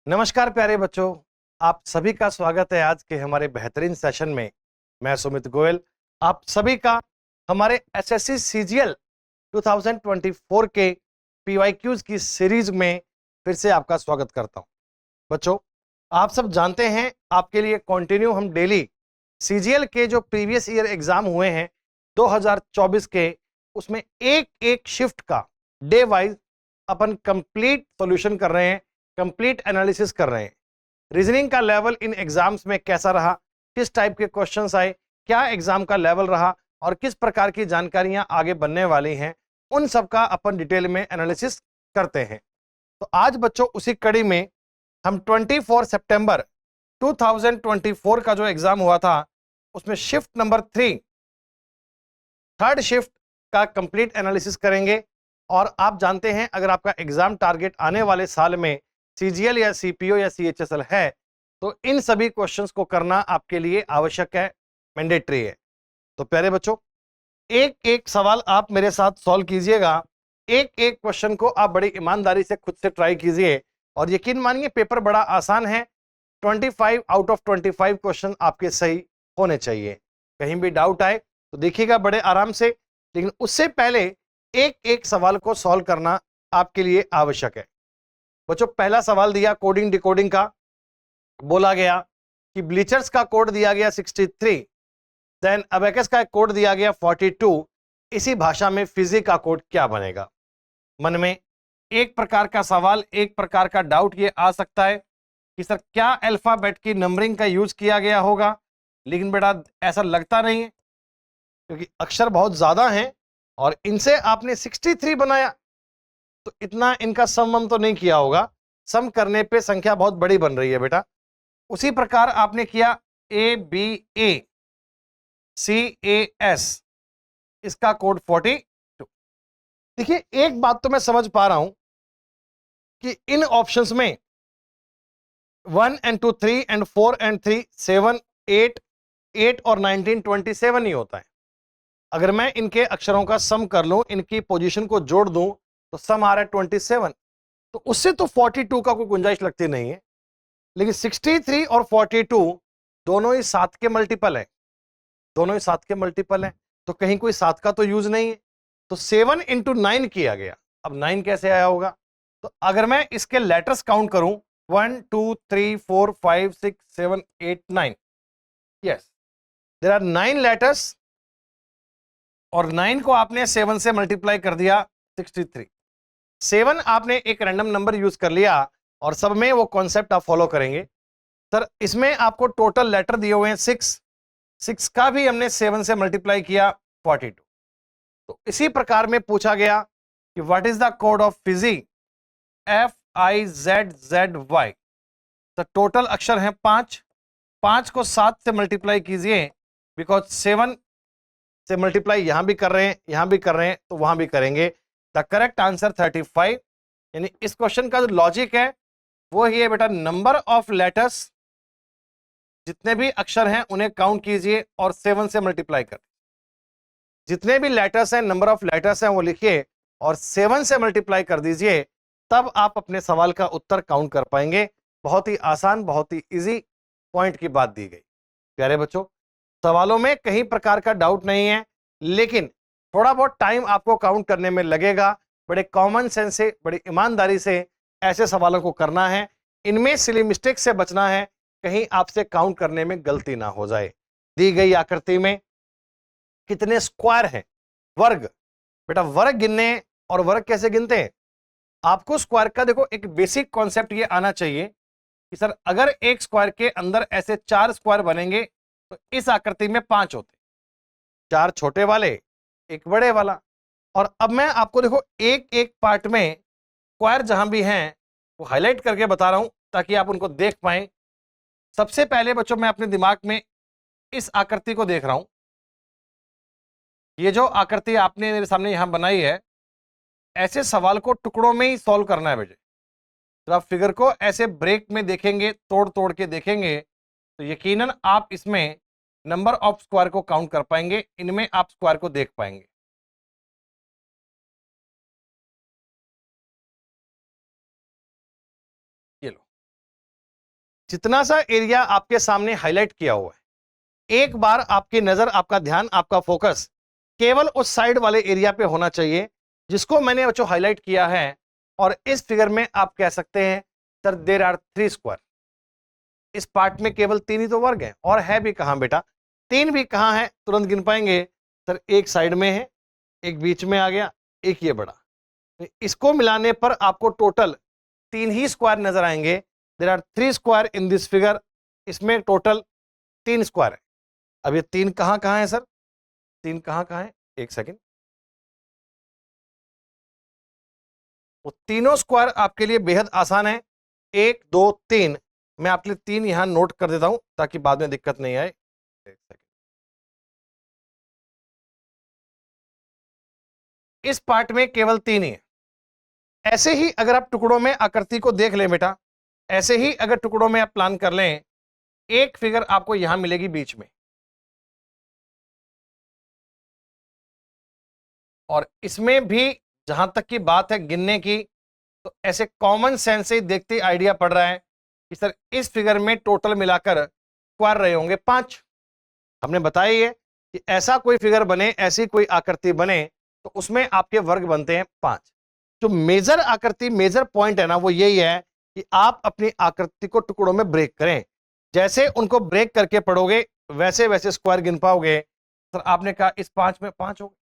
नमस्कार प्यारे बच्चों, आप सभी का स्वागत है आज के हमारे बेहतरीन सेशन में। मैं सुमित गोयल आप सभी का हमारे एसएससी सीजीएल 2024 के पीवाईक्यूज की सीरीज में फिर से आपका स्वागत करता हूं। बच्चों, आप सब जानते हैं आपके लिए कंटिन्यू हम डेली सीजीएल के जो प्रीवियस ईयर एग्जाम हुए हैं 2024 के, उसमें एक एक शिफ्ट का डे वाइज अपन कंप्लीट सॉल्यूशन कर रहे हैं, कंप्लीट एनालिसिस कर रहे हैं। रीजनिंग का लेवल इन एग्जाम्स में कैसा रहा, किस टाइप के क्वेश्चंस आए, क्या एग्जाम का लेवल रहा और किस प्रकार की जानकारियां आगे बनने वाली हैं, उन सब का अपन डिटेल में एनालिसिस करते हैं। तो आज बच्चों उसी कड़ी में हम 24 सितंबर 2024 का जो एग्जाम हुआ था उसमें शिफ्ट नंबर 3 थर्ड शिफ्ट का कंप्लीट एनालिसिस करेंगे। और आप जानते हैं अगर आपका एग्जाम टारगेट आने वाले साल में सीजीएल या सीपीओ या सीएचएसएल है तो इन सभी क्वेश्चंस को करना आपके लिए आवश्यक है, मैंडेटरी है। तो प्यारे बच्चों, एक एक सवाल आप मेरे साथ सॉल्व कीजिएगा, एक एक क्वेश्चन को आप बड़ी ईमानदारी से खुद से ट्राई कीजिए और यकीन मानिए पेपर बड़ा आसान है। 25 आउट ऑफ 25 क्वेश्चन आपके सही होने चाहिए। कहीं भी डाउट आए तो देखिएगा बड़े आराम से, लेकिन उससे पहले एक एक सवाल को सॉल्व करना आपके लिए आवश्यक है। बच्चों, पहला सवाल दिया कोडिंग डिकोडिंग का, बोला गया कि ब्लीचर्स का कोड दिया गया 63, देन अबेकस का कोड दिया गया 42। इसी भाषा में फिजी का कोड क्या बनेगा? मन में एक प्रकार का सवाल, एक प्रकार का डाउट ये आ सकता है कि सर क्या अल्फाबेट की नंबरिंग का यूज किया गया होगा, लेकिन बेटा ऐसा लगता नहीं है क्योंकि अक्षर बहुत ज्यादा हैं और इनसे आपने 63 बनाया तो इतना इनका सम तो नहीं किया होगा। सम करने पे संख्या बहुत बड़ी बन रही है बेटा। उसी प्रकार आपने किया ABA CAS, इसका कोड 42। देखिए एक बात तो मैं समझ पा रहा हूं कि इन ऑप्शंस में 1 and 2 3 and 4 and 3 7 8 8 और 19 27 ही होता है। अगर मैं इनके अक्षरों का सम कर लूं, इनकी पोजीशन को जोड़ दूं तो सम आ रहा है 27, तो उससे तो 42 का कोई गुंजाइश लगती नहीं है। लेकिन 63 और 42 दोनों ही 7 के मल्टीपल है, दोनों ही 7 के मल्टीपल है, तो कहीं कोई 7 का तो यूज नहीं है। तो 7 इंटू 9 किया गया। अब 9 कैसे आया होगा? तो अगर मैं इसके लेटर्स काउंट करूं 1 2 3 4 5 6 7 8 9, यस देयर आर 9 लेटर्स और 9 को आपने 7 से मल्टीप्लाई कर दिया 63। 7 आपने एक रैंडम नंबर यूज कर लिया और सब में वो कॉन्सेप्ट आप फॉलो करेंगे। सर इसमें आपको टोटल लेटर दिए हुए हैं 6 का भी हमने 7 से मल्टीप्लाई किया 42। तो इसी प्रकार में पूछा गया कि what is the code of Fiji FIZZY। तो टोटल अक्षर हैं 5 को 7 से मल्टीप्लाई कीजिए, बिकॉज 7 से मल्टीप्लाई यहां भी कर रहे हैं, यहां भी कर रहे हैं, तो वहां भी करेंगे। The correct answer 35। यानी इस क्वेश्चन का जो लॉजिक है वो ही है बेटा, नंबर ऑफ लेटर्स, जितने भी अक्षर हैं उन्हें काउंट कीजिए और 7 से मल्टीप्लाई कर, जितने भी लेटर्स हैं, नंबर ऑफ लेटर्स हैं वो लिखिए और 7 से मल्टीप्लाई कर दीजिए, तब आप अपने सवाल का उत्तर काउंट कर पाएंगे। बहुत ही आसान, बहुत ही इजी पॉइंट की बात दी गई। प्यारे बच्चों, सवालों में कहीं प्रकार का डाउट नहीं है, लेकिन थोड़ा बहुत टाइम आपको काउंट करने में लगेगा। बड़े कॉमन सेंस से, बड़ी ईमानदारी से ऐसे सवालों को करना है। इनमें सिली मिस्टेक से बचना है, कहीं आपसे काउंट करने में गलती ना हो जाए। दी गई आकृति में कितने स्क्वायर हैं? वर्ग। बेटा वर्ग गिनने और वर्ग कैसे गिनते हैं? आपको स्क्वायर का देखो एक बेसिक कॉन्सेप्ट ये आना चाहिए कि सर अगर एक स्क्वायर के अंदर ऐसे 4 स्क्वायर बनेंगे तो इस आकृति में 5 होते, 4 छोटे वाले, एक बड़े वाला। और अब मैं आपको देखो एक एक पार्ट में स्क्वायर जहां भी हैं वो हाईलाइट करके बता रहा हूं ताकि आप उनको देख पाएं। सबसे पहले बच्चों मैं अपने दिमाग में इस आकृति को देख रहा हूं। ये जो आकृति आपने मेरे सामने यहां बनाई है, ऐसे सवाल को टुकड़ों में ही सॉल्व करना है बेटे। जब आप फिगर को ऐसे ब्रेक में देखेंगे, तोड़ तोड़ के देखेंगे, तो यकीनन आप इसमें नंबर ऑफ स्क्वायर को काउंट कर पाएंगे, इनमें आप स्क्वायर को देख पाएंगे। ये लो, जितना सा एरिया आपके सामने हाईलाइट किया हुआ है, एक बार आपकी नजर, आपका ध्यान, आपका फोकस केवल उस साइड वाले एरिया पे होना चाहिए जिसको मैंने जो हाईलाइट किया है। और इस फिगर में आप कह सकते हैं सर देयर आर 3 स्क्वायर। इस पार्ट में केवल 3 ही तो वर्ग हैं, और है भी कहां बेटा? 3 भी कहां है? तुरंत गिन पाएंगे सर, एक साइड में है, एक बीच में आ गया, एक ये बड़ा। इसको मिलाने पर आपको टोटल 3 ही स्क्वायर नजर आएंगे। There are 3 square in this figure. इसमें टोटल 3 स्क्वायर है। अब ये 3 कहां कहां है सर? 3 कहां कहां है? एक सेकेंड। वो तीनों स्क्वायर आपके लिए बेहद आसान है। 1 2 3। मैं आपके लिए 3 यहां नोट कर देता हूं ताकि बाद में दिक्कत नहीं आए। एक सेकेंड। इस पार्ट में केवल 3 ही है। ऐसे ही अगर आप टुकड़ों में आकृति को देख लें बेटा, ऐसे ही अगर टुकड़ों में आप प्लान कर लें, एक फिगर आपको यहां मिलेगी बीच में, और इसमें भी जहां तक की बात है गिनने की, तो ऐसे कॉमन सेंस से देखते ही आइडिया पड़ रहा है कि सर इस फिगर में टोटल मिलाकर स्क्वायर रहे होंगे 5। हमने बताया ही है कि ऐसा कोई फिगर बने, ऐसी कोई आकृति बने, तो उसमें आपके वर्ग बनते हैं 5। जो मेजर आकृति, मेजर पॉइंट है ना, वो यही है कि आप अपनी आकृति को टुकड़ों में ब्रेक करें। जैसे उनको ब्रेक करके पढ़ोगे वैसे वैसे स्क्वायर गिन पाओगे। सर आपने कहा इस 5 में 5 हो गए।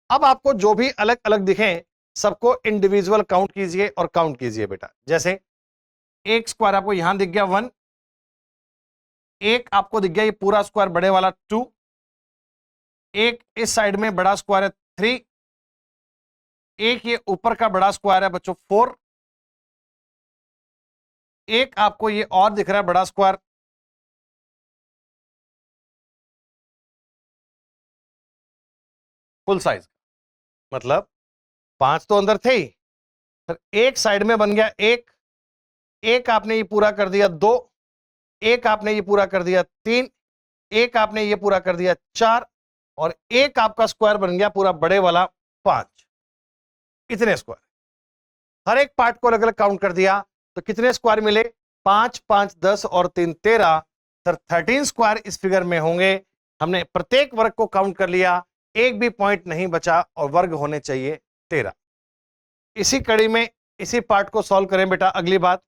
अब आपको जो भी अलग अलग दिखें सबको इंडिविजुअल काउंट कीजिए और काउंट कीजिए बेटा। जैसे एक स्क्वायर आपको यहां दिख गया 1, एक आपको दिख गया ये पूरा स्क्वायर बड़े वाला 2, एक इस साइड में बड़ा स्क्वायर है 3, एक ये ऊपर का बड़ा स्क्वायर है बच्चों 4, एक आपको ये और दिख रहा है बड़ा स्क्वायर फुल साइज। मतलब 5 तो अंदर थे ही, सर एक साइड में बन गया 1, एक आपने ये पूरा कर दिया 2, एक आपने ये पूरा कर दिया 3, एक आपने ये पूरा कर दिया 4, और एक आपका स्क्वायर बन गया पूरा बड़े वाला 5। इतने स्क्वायर। हर एक पार्ट को अलग अलग काउंट कर दिया तो कितने स्क्वायर मिले? 5 5 10 और 3 13। सर 13 स्क्वायर इस फिगर में होंगे। हमने प्रत्येक वर्ग को काउंट कर लिया, एक भी पॉइंट नहीं बचा, और वर्ग होने चाहिए 13। इसी कड़ी में इसी पार्ट को सॉल्व करें बेटा। अगली बात,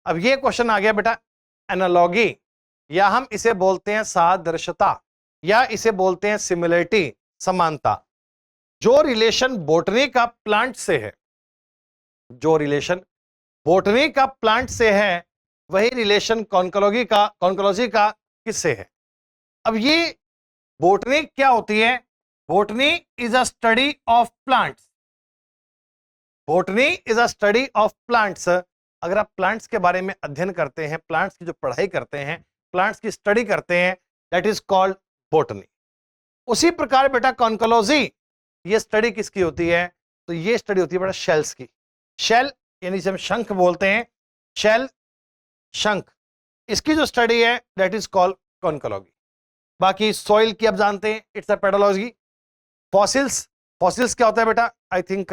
अब ये क्वेश्चन आ गया बेटा एनालॉगी, या हम इसे बोलते हैं सादृश्यता, या इसे बोलते हैं सिमिलरिटी, समानता। जो रिलेशन बॉटनी का प्लांट से है, जो रिलेशन बॉटनी का प्लांट से है, वही रिलेशन कॉन्कोलॉजी का किससे है? अब ये बॉटनी क्या होती है? Botany is a study of plants. Botany is a study of plants. अगर आप प्लांट्स के बारे में अध्ययन करते हैं, प्लांट्स की जो पढ़ाई करते हैं, प्लांट्स की स्टडी करते हैं, दैट इज कॉल्ड बॉटनी। उसी प्रकार बेटा कॉन्कोलॉजी, ये स्टडी किसकी होती है? तो ये स्टडी होती है बेटा शेल्स की। शेल यानी जिसे हम शंख बोलते हैं, शेल, शंख, इसकी जो स्टडी है दैट इज कॉल्ड कॉन्कोलॉजी। बाकी सॉइल की आप जानते हैं, it's a pedology. Fossils, fossils क्या होता है बेटा? आई थिंक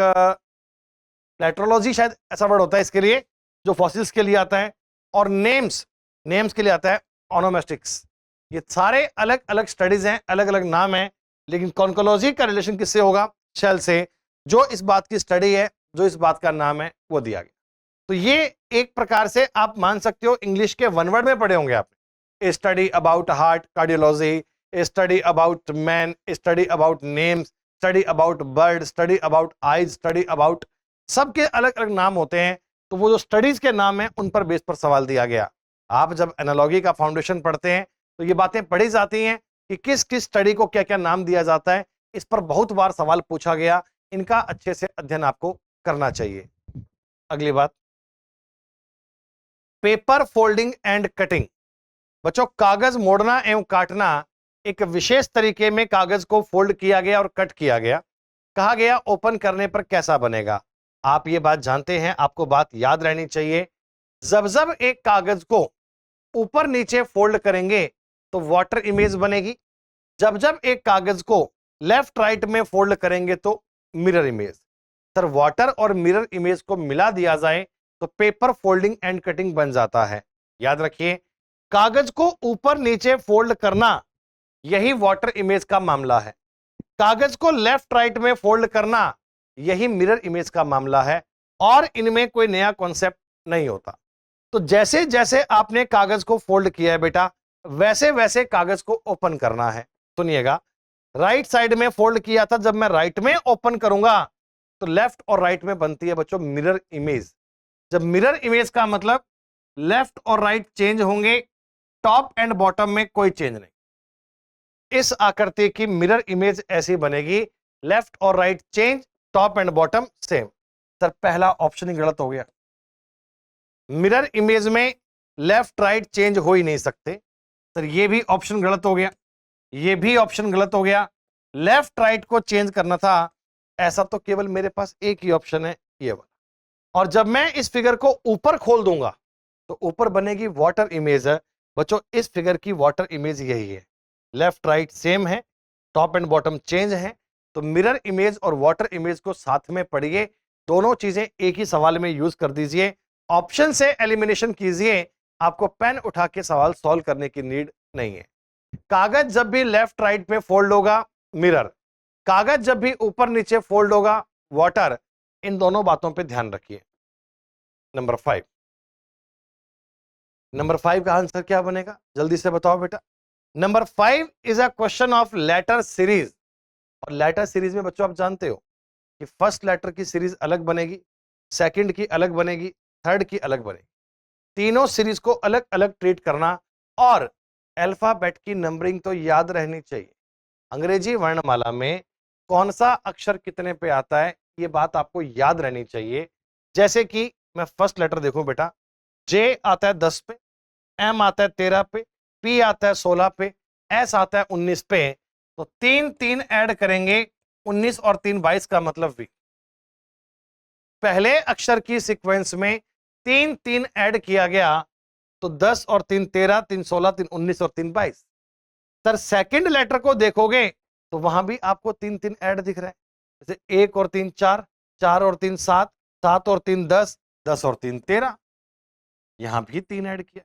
प्लेट्रोलॉजी शायद ऐसा वर्ड होता है इसके लिए, जो फॉसिल्स के लिए आता है। और नेम्स, नेम्स के लिए आता है ओनोमेस्टिक्स। ये सारे अलग अलग स्टडीज हैं, अलग अलग नाम हैं, लेकिन कॉन्कोलॉजी का रिलेशन किससे होगा? शेल से। जो इस बात की स्टडी है, जो इस बात का नाम है, वो दिया गया। तो ये एक प्रकार से आप मान सकते हो इंग्लिश के वन वर्ड में पढ़े होंगे आपने। Study about heart cardiology, study about man, study about names, study about bird, study about eyes, study about, सबके अलग अलग नाम होते हैं। तो वो जो स्टडीज के नाम हैं उन पर बेस पर सवाल दिया गया। आप जब एनालॉजी का फाउंडेशन पढ़ते हैं तो ये बातें पढ़ी जाती हैं कि किस किस स्टडी को क्या क्या नाम दिया जाता है। इस पर बहुत बार सवाल पूछा गया, इनका अच्छे से अध्ययन आपको करना चाहिए। अगली बात, पेपर फोल्डिंग एंड कटिंग। बच्चों कागज मोड़ना एवं काटना, एक विशेष तरीके में कागज को फोल्ड किया गया और कट किया गया। कहा गया ओपन करने पर कैसा बनेगा? आप ये बात जानते हैं, आपको बात याद रहनी चाहिए। जब जब एक कागज को ऊपर नीचे फोल्ड करेंगे तो वाटर इमेज बनेगी। जब जब एक कागज को लेफ्ट राइट में फोल्ड करेंगे तो मिरर इमेज। सर वाटर और मिरर इमेज को मिला दिया जाए तो पेपर फोल्डिंग एंड कटिंग बन जाता है। याद रखिए, कागज को ऊपर नीचे फोल्ड करना यही वाटर इमेज का मामला है, कागज को लेफ्ट राइट में फोल्ड करना यही मिरर इमेज का मामला है, और इनमें कोई नया कॉन्सेप्ट नहीं होता। तो जैसे जैसे आपने कागज को फोल्ड किया है बेटा, वैसे वैसे कागज को ओपन करना है। सुनिएगा, राइट साइड में फोल्ड किया था, जब मैं राइट में ओपन करूंगा तो लेफ्ट और राइट में बनती है बच्चों मिरर इमेज। जब मिरर इमेज का मतलब लेफ्ट और राइट चेंज होंगे, टॉप एंड बॉटम में कोई चेंज नहीं। इस आकृति की मिरर इमेज ऐसी बनेगी, लेफ्ट और right change, top and bottom same. Sir पहला ऑप्शन ही गलत हो गया, मिरर इमेज में लेफ्ट राइट चेंज हो ही नहीं सकते। सर ये भी ऑप्शन गलत हो गया, ये भी ऑप्शन गलत हो गया। लेफ्ट राइट को चेंज करना था, ऐसा तो केवल मेरे पास एक ही ऑप्शन है, ये वाला। और जब मैं इस फिगर को ऊपर खोल दूंगा तो ऊपर बनेगी वाटर इमेज है बच्चों। इस फिगर की वाटर इमेज यही है, लेफ्ट राइट सेम है, टॉप एंड बॉटम चेंज है। तो मिरर इमेज और वाटर इमेज को साथ में पढ़िए, दोनों चीजें एक ही सवाल में यूज कर दीजिए, ऑप्शन से एलिमिनेशन कीजिए, आपको पेन उठा के सवाल सॉल्व करने की नीड नहीं है। कागज जब भी लेफ्ट राइट में फोल्ड होगा मिरर, कागज जब भी ऊपर नीचे फोल्ड होगा वाटर। इन दोनों बातों पे ध्यान रखिए। नंबर 5, नंबर 5 का आंसर क्या बनेगा, जल्दी से बताओ बेटा। Number 5 is a question of letter series. और लेटर सीरीज में बच्चों आप जानते हो कि फर्स्ट लेटर की सीरीज अलग बनेगी, सेकंड की अलग बनेगी, थर्ड की अलग बनेगी। तीनों सीरीज को अलग अलग ट्रीट करना, और अल्फाबेट की नंबरिंग तो याद रहनी चाहिए। अंग्रेजी वर्णमाला में कौन सा अक्षर कितने पे आता है, ये बात आपको याद रहनी चाहिए। जैसे कि मैं फर्स्ट लेटर देखूं बेटा, जे आता है 10 पे, एम आता है 13 पे, पी आता है 16 पे, एस आता है 19 पे। तो 3 3 ऐड करेंगे, 19 और 3 22 का मतलब वी। पहले अक्षर की सीक्वेंस में 3 3 ऐड किया गया तो 10 और 3 13, 3 16, 3 19 और 3 22। सर सेकंड लेटर को देखोगे तो वहां भी आपको 3 3 ऐड दिख रहा है, जैसे 1 और 3 4, 4 और 3 7, 7 और 3 10, 10 और 3 13। यहां भी 3 ऐड किया।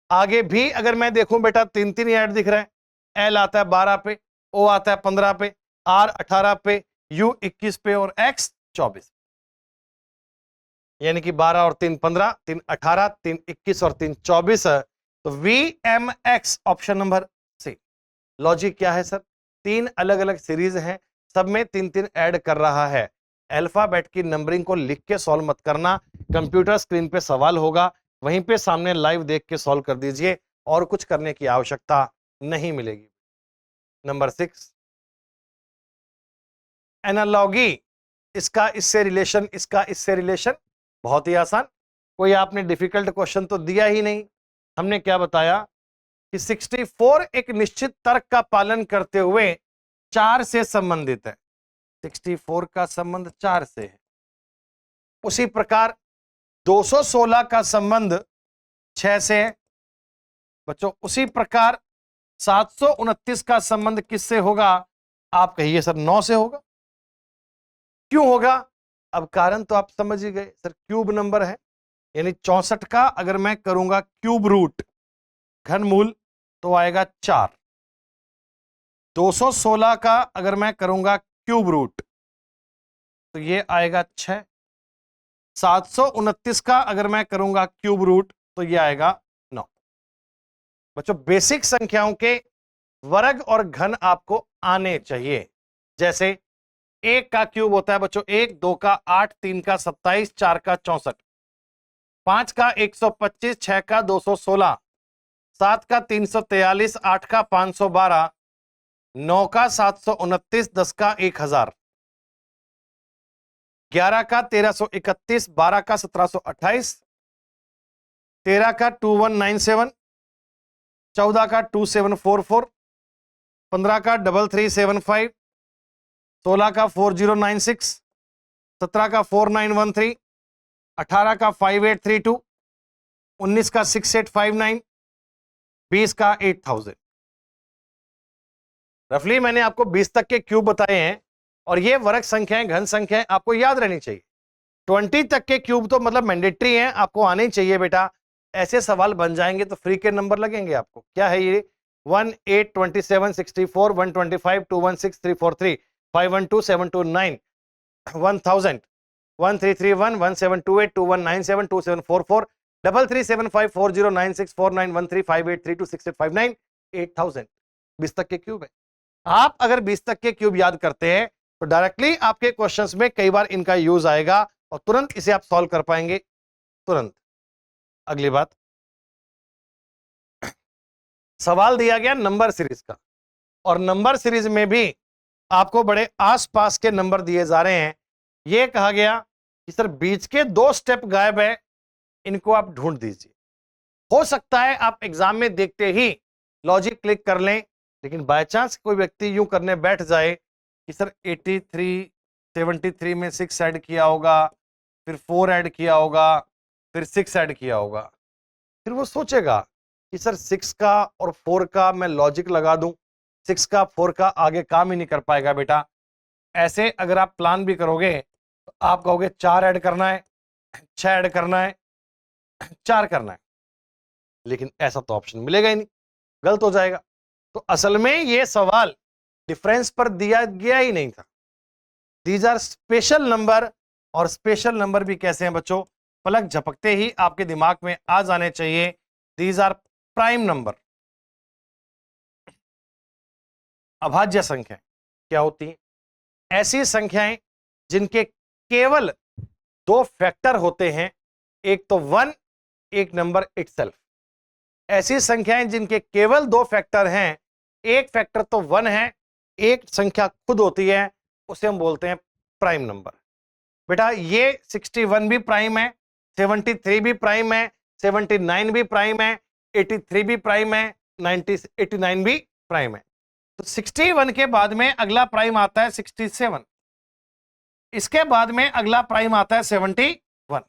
आगे भी अगर मैं देखूं बेटा 3 3 ऐड दिख रहा है, एल आता है 12 पे, ओ आता है 15 पे, आर 18 पे, यू 21 पे और एक्स 24। यानी कि 12 और 3 15, 3 18, 3 21 और 3 24 है। तो वी एम एक्स ऑप्शन नंबर सी। लॉजिक क्या है सर, 3 अलग अलग सीरीज हैं, सब में 3 3 ऐड कर रहा है। अल्फाबेट की नंबरिंग को लिख के सॉल्व मत करना, कंप्यूटर स्क्रीन पे सवाल होगा, वहीं पे सामने लाइव देख के सॉल्व कर दीजिए, और कुछ करने की आवश्यकता नहीं मिलेगी। नंबर 6, एनालॉगी, इसका इससे रिलेशन, इसका इससे रिलेशन। बहुत ही आसान, कोई आपने डिफिकल्ट क्वेश्चन तो दिया ही नहीं। हमने क्या बताया कि 64 एक निश्चित तर्क का पालन करते हुए 4 से संबंधित है। 64 का संबंध 4 से है। उसी प्रकार 216 का संबंध 6 से है बच्चों। उसी प्रकार 729 का संबंध किससे होगा, आप कहिए सर 9 से होगा। क्यों होगा, अब कारण तो आप समझ ही गए सर, क्यूब नंबर है, यानी 64 का अगर मैं करूंगा क्यूब रूट, घनमूल, तो आएगा 4। 216 का अगर मैं करूंगा क्यूब रूट तो ये आएगा 6। 729 का अगर मैं करूंगा क्यूब रूट तो ये आएगा 9। बच्चों बेसिक संख्याओं के वर्ग और घन आपको आने चाहिए। जैसे 1 का क्यूब होता है बच्चों 1, 2 का 8, 3 का 27, 4 का 64, 5 का 125, 6 का 216, 7 का 343, 8 का 512, 9 का 729, 10 का 1000, 11 का 1331, 12 का 1728, 13 का 2197, 14 का 2744, 15 का 3375, 16 का 4096, 17 का 4913, 18 का 5832, 19 का 6859, 20 का 8000। रफली मैंने आपको 20 तक के क्यूब बताए हैं और ये वर्ग संख्याएं, घन संख्याएं आपको याद रहनी चाहिए। 20 तक के क्यूब तो मतलब मैंडेटरी हैं, आपको आने ही चाहिए बेटा। ऐसे सवाल बन जाएंगे तो फ्री के नंबर लगेंगे आपको। क्या है ये? 1 8 27 64 125 216 343 512 729 1000 1331 1728 2197 2744 33754096491358326859 8000 20 तक के क्यूब है। आप अगर 20 तक के क्यूब याद करते हैं तो डायरेक्टली आपके क्वेश्चंस में कई बार इनका यूज आएगा और तुरंत इसे आप सॉल्व कर पाएंगे तुरंत। अगली बात, सवाल दिया गया नंबर सीरीज का, और नंबर सीरीज में भी आपको बड़े आसपास के नंबर दिए जा रहे हैं। यह कहा गया कि सर बीच के 2 स्टेप गायब है, इनको आप ढूंढ दीजिए। हो सकता है आप एग्जाम में देखते ही लॉजिक क्लिक कर लें, लेकिन बाय चांस कोई व्यक्ति यूं करने बैठ जाए कि सर 83 73 में 6 ऐड किया होगा, फिर 4 ऐड किया होगा, फिर 6 ऐड किया होगा, फिर वो सोचेगा कि सर 6 का और 4 का मैं लॉजिक लगा दूं, 6 का 4 का आगे काम ही नहीं कर पाएगा बेटा। ऐसे अगर आप प्लान भी करोगे तो आप कहोगे 4 ऐड करना है, 6 ऐड करना है, 4 करना है, लेकिन ऐसा तो ऑप्शन मिलेगा ही नहीं, गलत हो जाएगा। तो असल में ये सवाल डिफरेंस पर दिया गया ही नहीं था। दीज आर स्पेशल नंबर, और स्पेशल नंबर भी कैसे हैं बच्चों? पलक झपकते ही आपके दिमाग में आ जाने चाहिए। These are prime number. अभाज्य संख्याएं क्या होती हैं? ऐसी संख्याएं जिनके केवल 2 फैक्टर होते हैं, एक तो 1, एक नंबर इटसेल्फ। ऐसी संख्याएं जिनके केवल 2 फैक्टर हैं, एक फैक्टर तो 1 है, एक संख्या खुद होती है, उसे हम बोलते हैं प्राइम नंबर। बेटा ये 61 भी प्राइम है, 73 भी प्राइम है, 79 भी प्राइम है, 83 भी प्राइम है, 89 भी प्राइम है। तो 61 के बाद में अगला प्राइम आता है 67, इसके बाद में अगला प्राइम आता है 71।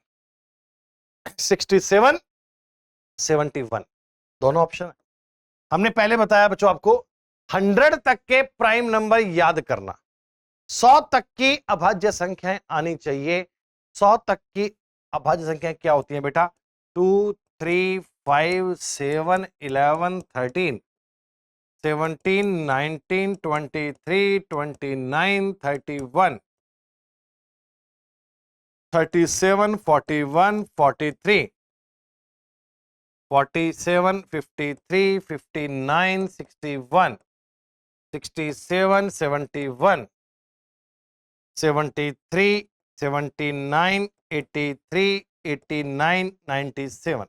67 71 दोनों ऑप्शन है। हमने पहले बताया बच्चों आपको 100 तक के प्राइम नंबर याद करना, 100 तक की अभाज्य संख्याएं आनी चाहिए। 100 तक की अभाज्य संख्याएं क्या होती हैं बेटा? 2 3 5 7 11 13 17 19 23 29 31 37 41 43 47 53 59 61 67 71 73 79 83 89 97।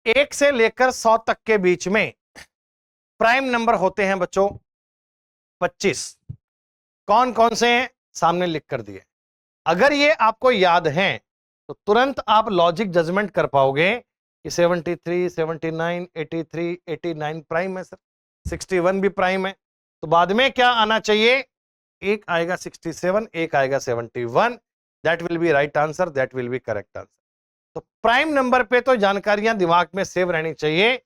1 से लेकर 100 तक के बीच में प्राइम नंबर होते हैं बच्चों 25। कौन कौन से हैं? सामने लिख कर दिए। अगर ये आपको याद हैं तो तुरंत आप लॉजिक जजमेंट कर पाओगे कि 73 79 83 89 प्राइम है सर, 61 भी प्राइम है। तो बाद में क्या आना चाहिए? एक आएगा 67, एक आएगा 71। That will be right answer, that will be correct answer. तो प्राइम नंबर पे तो जानकारियां दिमाग में सेव रहनी चाहिए,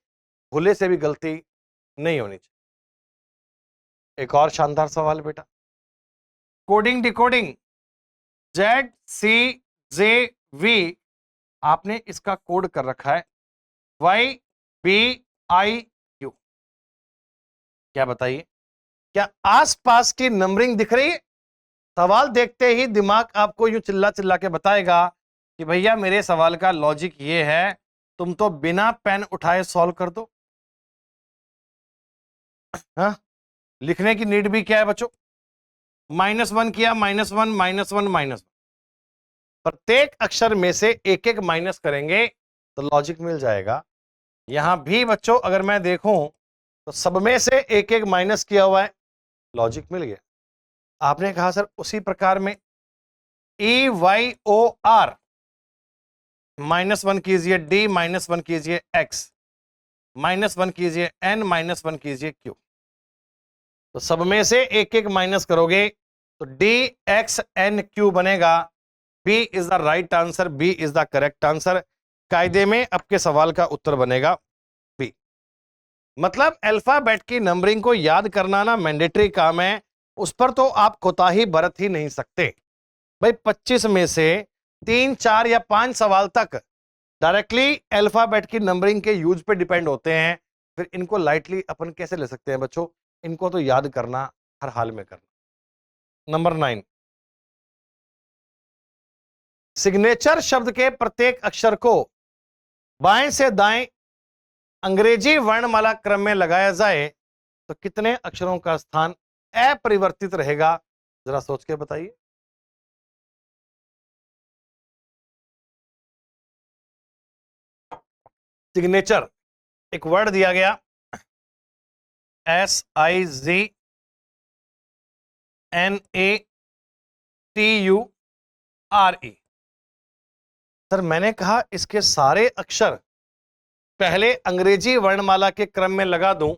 भूले से भी गलती नहीं होनी चाहिए। एक और शानदार सवाल बेटा, कोडिंग डिकोडिंग ZCJV, आपने इसका कोड कर रखा है YBIQ। क्या बताइए, क्या आसपास की नंबरिंग दिख रही है? सवाल देखते ही दिमाग आपको यूं चिल्ला चिल्ला के बताएगा कि भैया मेरे सवाल का लॉजिक ये है, तुम तो बिना पेन उठाए सॉल्व कर दो। हाँ, लिखने की नीड भी क्या है बच्चों? -1 किया, -1 -1 -1, प्रत्येक अक्षर में से एक एक माइनस करेंगे तो लॉजिक मिल जाएगा। यहां भी बच्चों अगर मैं देखूं तो सब में से एक एक माइनस किया हुआ है, लॉजिक मिल गया। आपने कहा सर उसी प्रकार में EYOR, -1 कीजिए D, -1 कीजिए X, -1 कीजिए N, -1 कीजिए Q। तो सब में से एक एक माइनस करोगे तो DXNQ बनेगा। B is the right answer, B is the correct answer. कायदे में आपके सवाल का उत्तर बनेगा B। मतलब अल्फाबेट की नंबरिंग को याद करना ना मैंडेटरी काम है, उस पर तो आप कोताही बरत ही नहीं सकते भाई। 25 में से 3, 4 या 5 सवाल तक डायरेक्टली अल्फाबेट की नंबरिंग के यूज पे डिपेंड होते हैं, फिर इनको लाइटली अपन कैसे ले सकते हैं बच्चों? इनको तो याद करना हर हाल में करना। नंबर 9, सिग्नेचर शब्द के प्रत्येक अक्षर को बाएं से दाएं अंग्रेजी वर्णमाला क्रम में लगाया जाए तो कितने अक्षरों का स्थान अपरिवर्तित रहेगा? जरा सोच के बताइए। सिग्नेचर एक वर्ड दिया गया, SIGNATURE। सर मैंने कहा इसके सारे अक्षर पहले अंग्रेजी वर्णमाला के क्रम में लगा दूं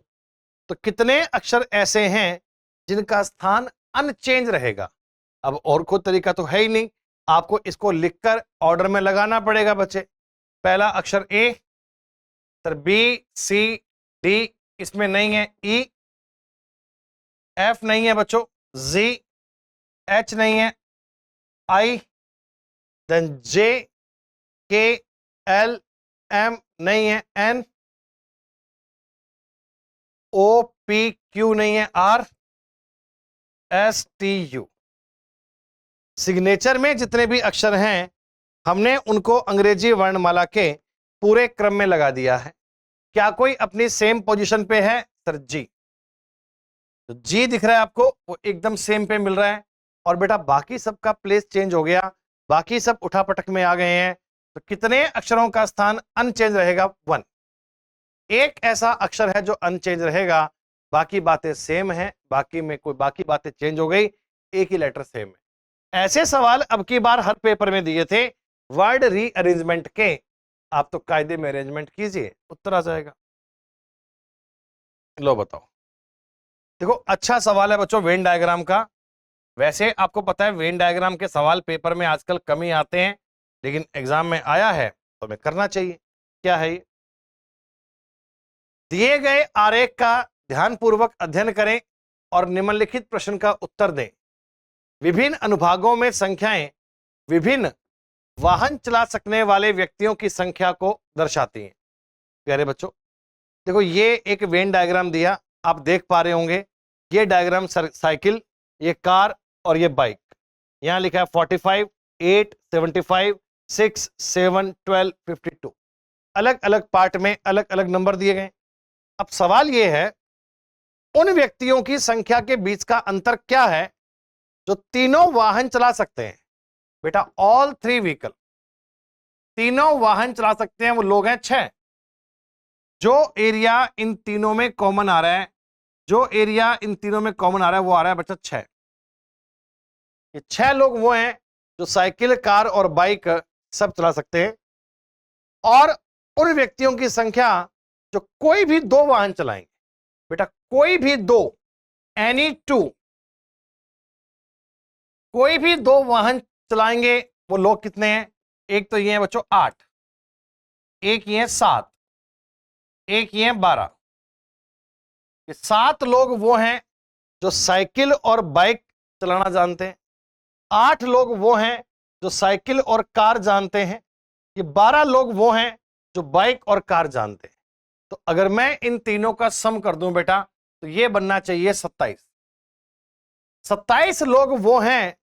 तो कितने अक्षर ऐसे हैं जिनका स्थान अनचेंज रहेगा? अब और कोई तरीका तो है ही नहीं, आपको इसको लिखकर ऑर्डर में लगाना पड़ेगा बच्चे। पहला अक्षर ए, सर बी, सी, डी इसमें नहीं है, ई, एफ नहीं है बच्चों, जी, एच नहीं है, आई, देन जे, के, एल, एम नहीं है, एन, ओ, पी, क्यू नहीं है, R, S, T, U. Signature में जितने भी अक्षर हैं हमने उनको अंग्रेजी वर्णमाला के पूरे क्रम में लगा दिया है। क्या कोई अपनी सेम पोजीशन पे है? सर जी, तो जी दिख रहा है आपको, वो एकदम सेम पे मिल रहा है। और बेटा बाकी सबका प्लेस चेंज हो गया, बाकी सब उठापटक में आ गए हैं, तो कितने अक्षरों का स्थान अनचेंज रहेगा? 1। एक ऐसा अक्षर है जो अनचेंज रहेगा, बाकी बातें सेम है, बाकी में कोई बाकी बातें चेंज हो गई, एक ही लेटर सेम है। ऐसे सवाल अब की बार हर पेपर में दिए थे वर्ड रीअरेंजमेंट के, आप तो कायदे में अरेंजमेंट कीजिए, उत्तर आ जाएगा। लो बताओ, देखो अच्छा सवाल है बच्चों वेन डायग्राम का। वैसे आपको पता है वेन डायग्राम के सवाल पेपर में आजकल कम ही आते हैं, लेकिन एग्जाम में आया है तो हमें करना चाहिए। क्या है ये? दिए गए आरेख का ध्यानपूर्वक अध्ययन करें और निम्नलिखित प्रश्न का उत्तर दें। विभिन्न अनुभागों में संख्याएं विभिन्न वाहन चला सकने वाले व्यक्तियों की संख्या को दर्शाती हैं। प्यारे बच्चों देखो, ये एक वेन डायग्राम दिया, आप देख पा रहे होंगे। ये डायग्राम साइकिल, ये कार और ये बाइक। यहां लिखा है 45, 8, 75, 6, 7, 12, 52। अलग अलग पार्ट में अलग अलग नंबर दिए गए। अब सवाल यह है उन व्यक्तियों की संख्या के बीच का अंतर क्या है जो तीनों वाहन चला सकते हैं? बेटा ऑल 3 व्हीकल, तीनों वाहन चला सकते हैं, वो लोग हैं 6। जो एरिया इन तीनों में कॉमन आ रहा है, जो एरिया इन तीनों में कॉमन आ रहा है वो आ रहा है बच्चा 6। ये 6 लोग वो हैं जो साइकिल, कार और बाइक सब चला सकते हैं। और उन व्यक्तियों की संख्या जो कोई भी 2 वाहन चलाएंगे, बेटा कोई भी 2, एनी 2, कोई भी 2 वाहन चलाएंगे, वो लोग कितने हैं? एक तो ये है बच्चों 8, एक ये 7, एक ये 12। ये 7 लोग वो हैं जो साइकिल और बाइक चलाना जानते हैं, 8 लोग वो हैं जो साइकिल और कार जानते हैं, ये 12 लोग वो हैं जो बाइक और कार जानते हैं। तो अगर मैं इन तीनों का सम कर दूं बेटा तो ये बनना चाहिए 27। 27 लोग वो हैं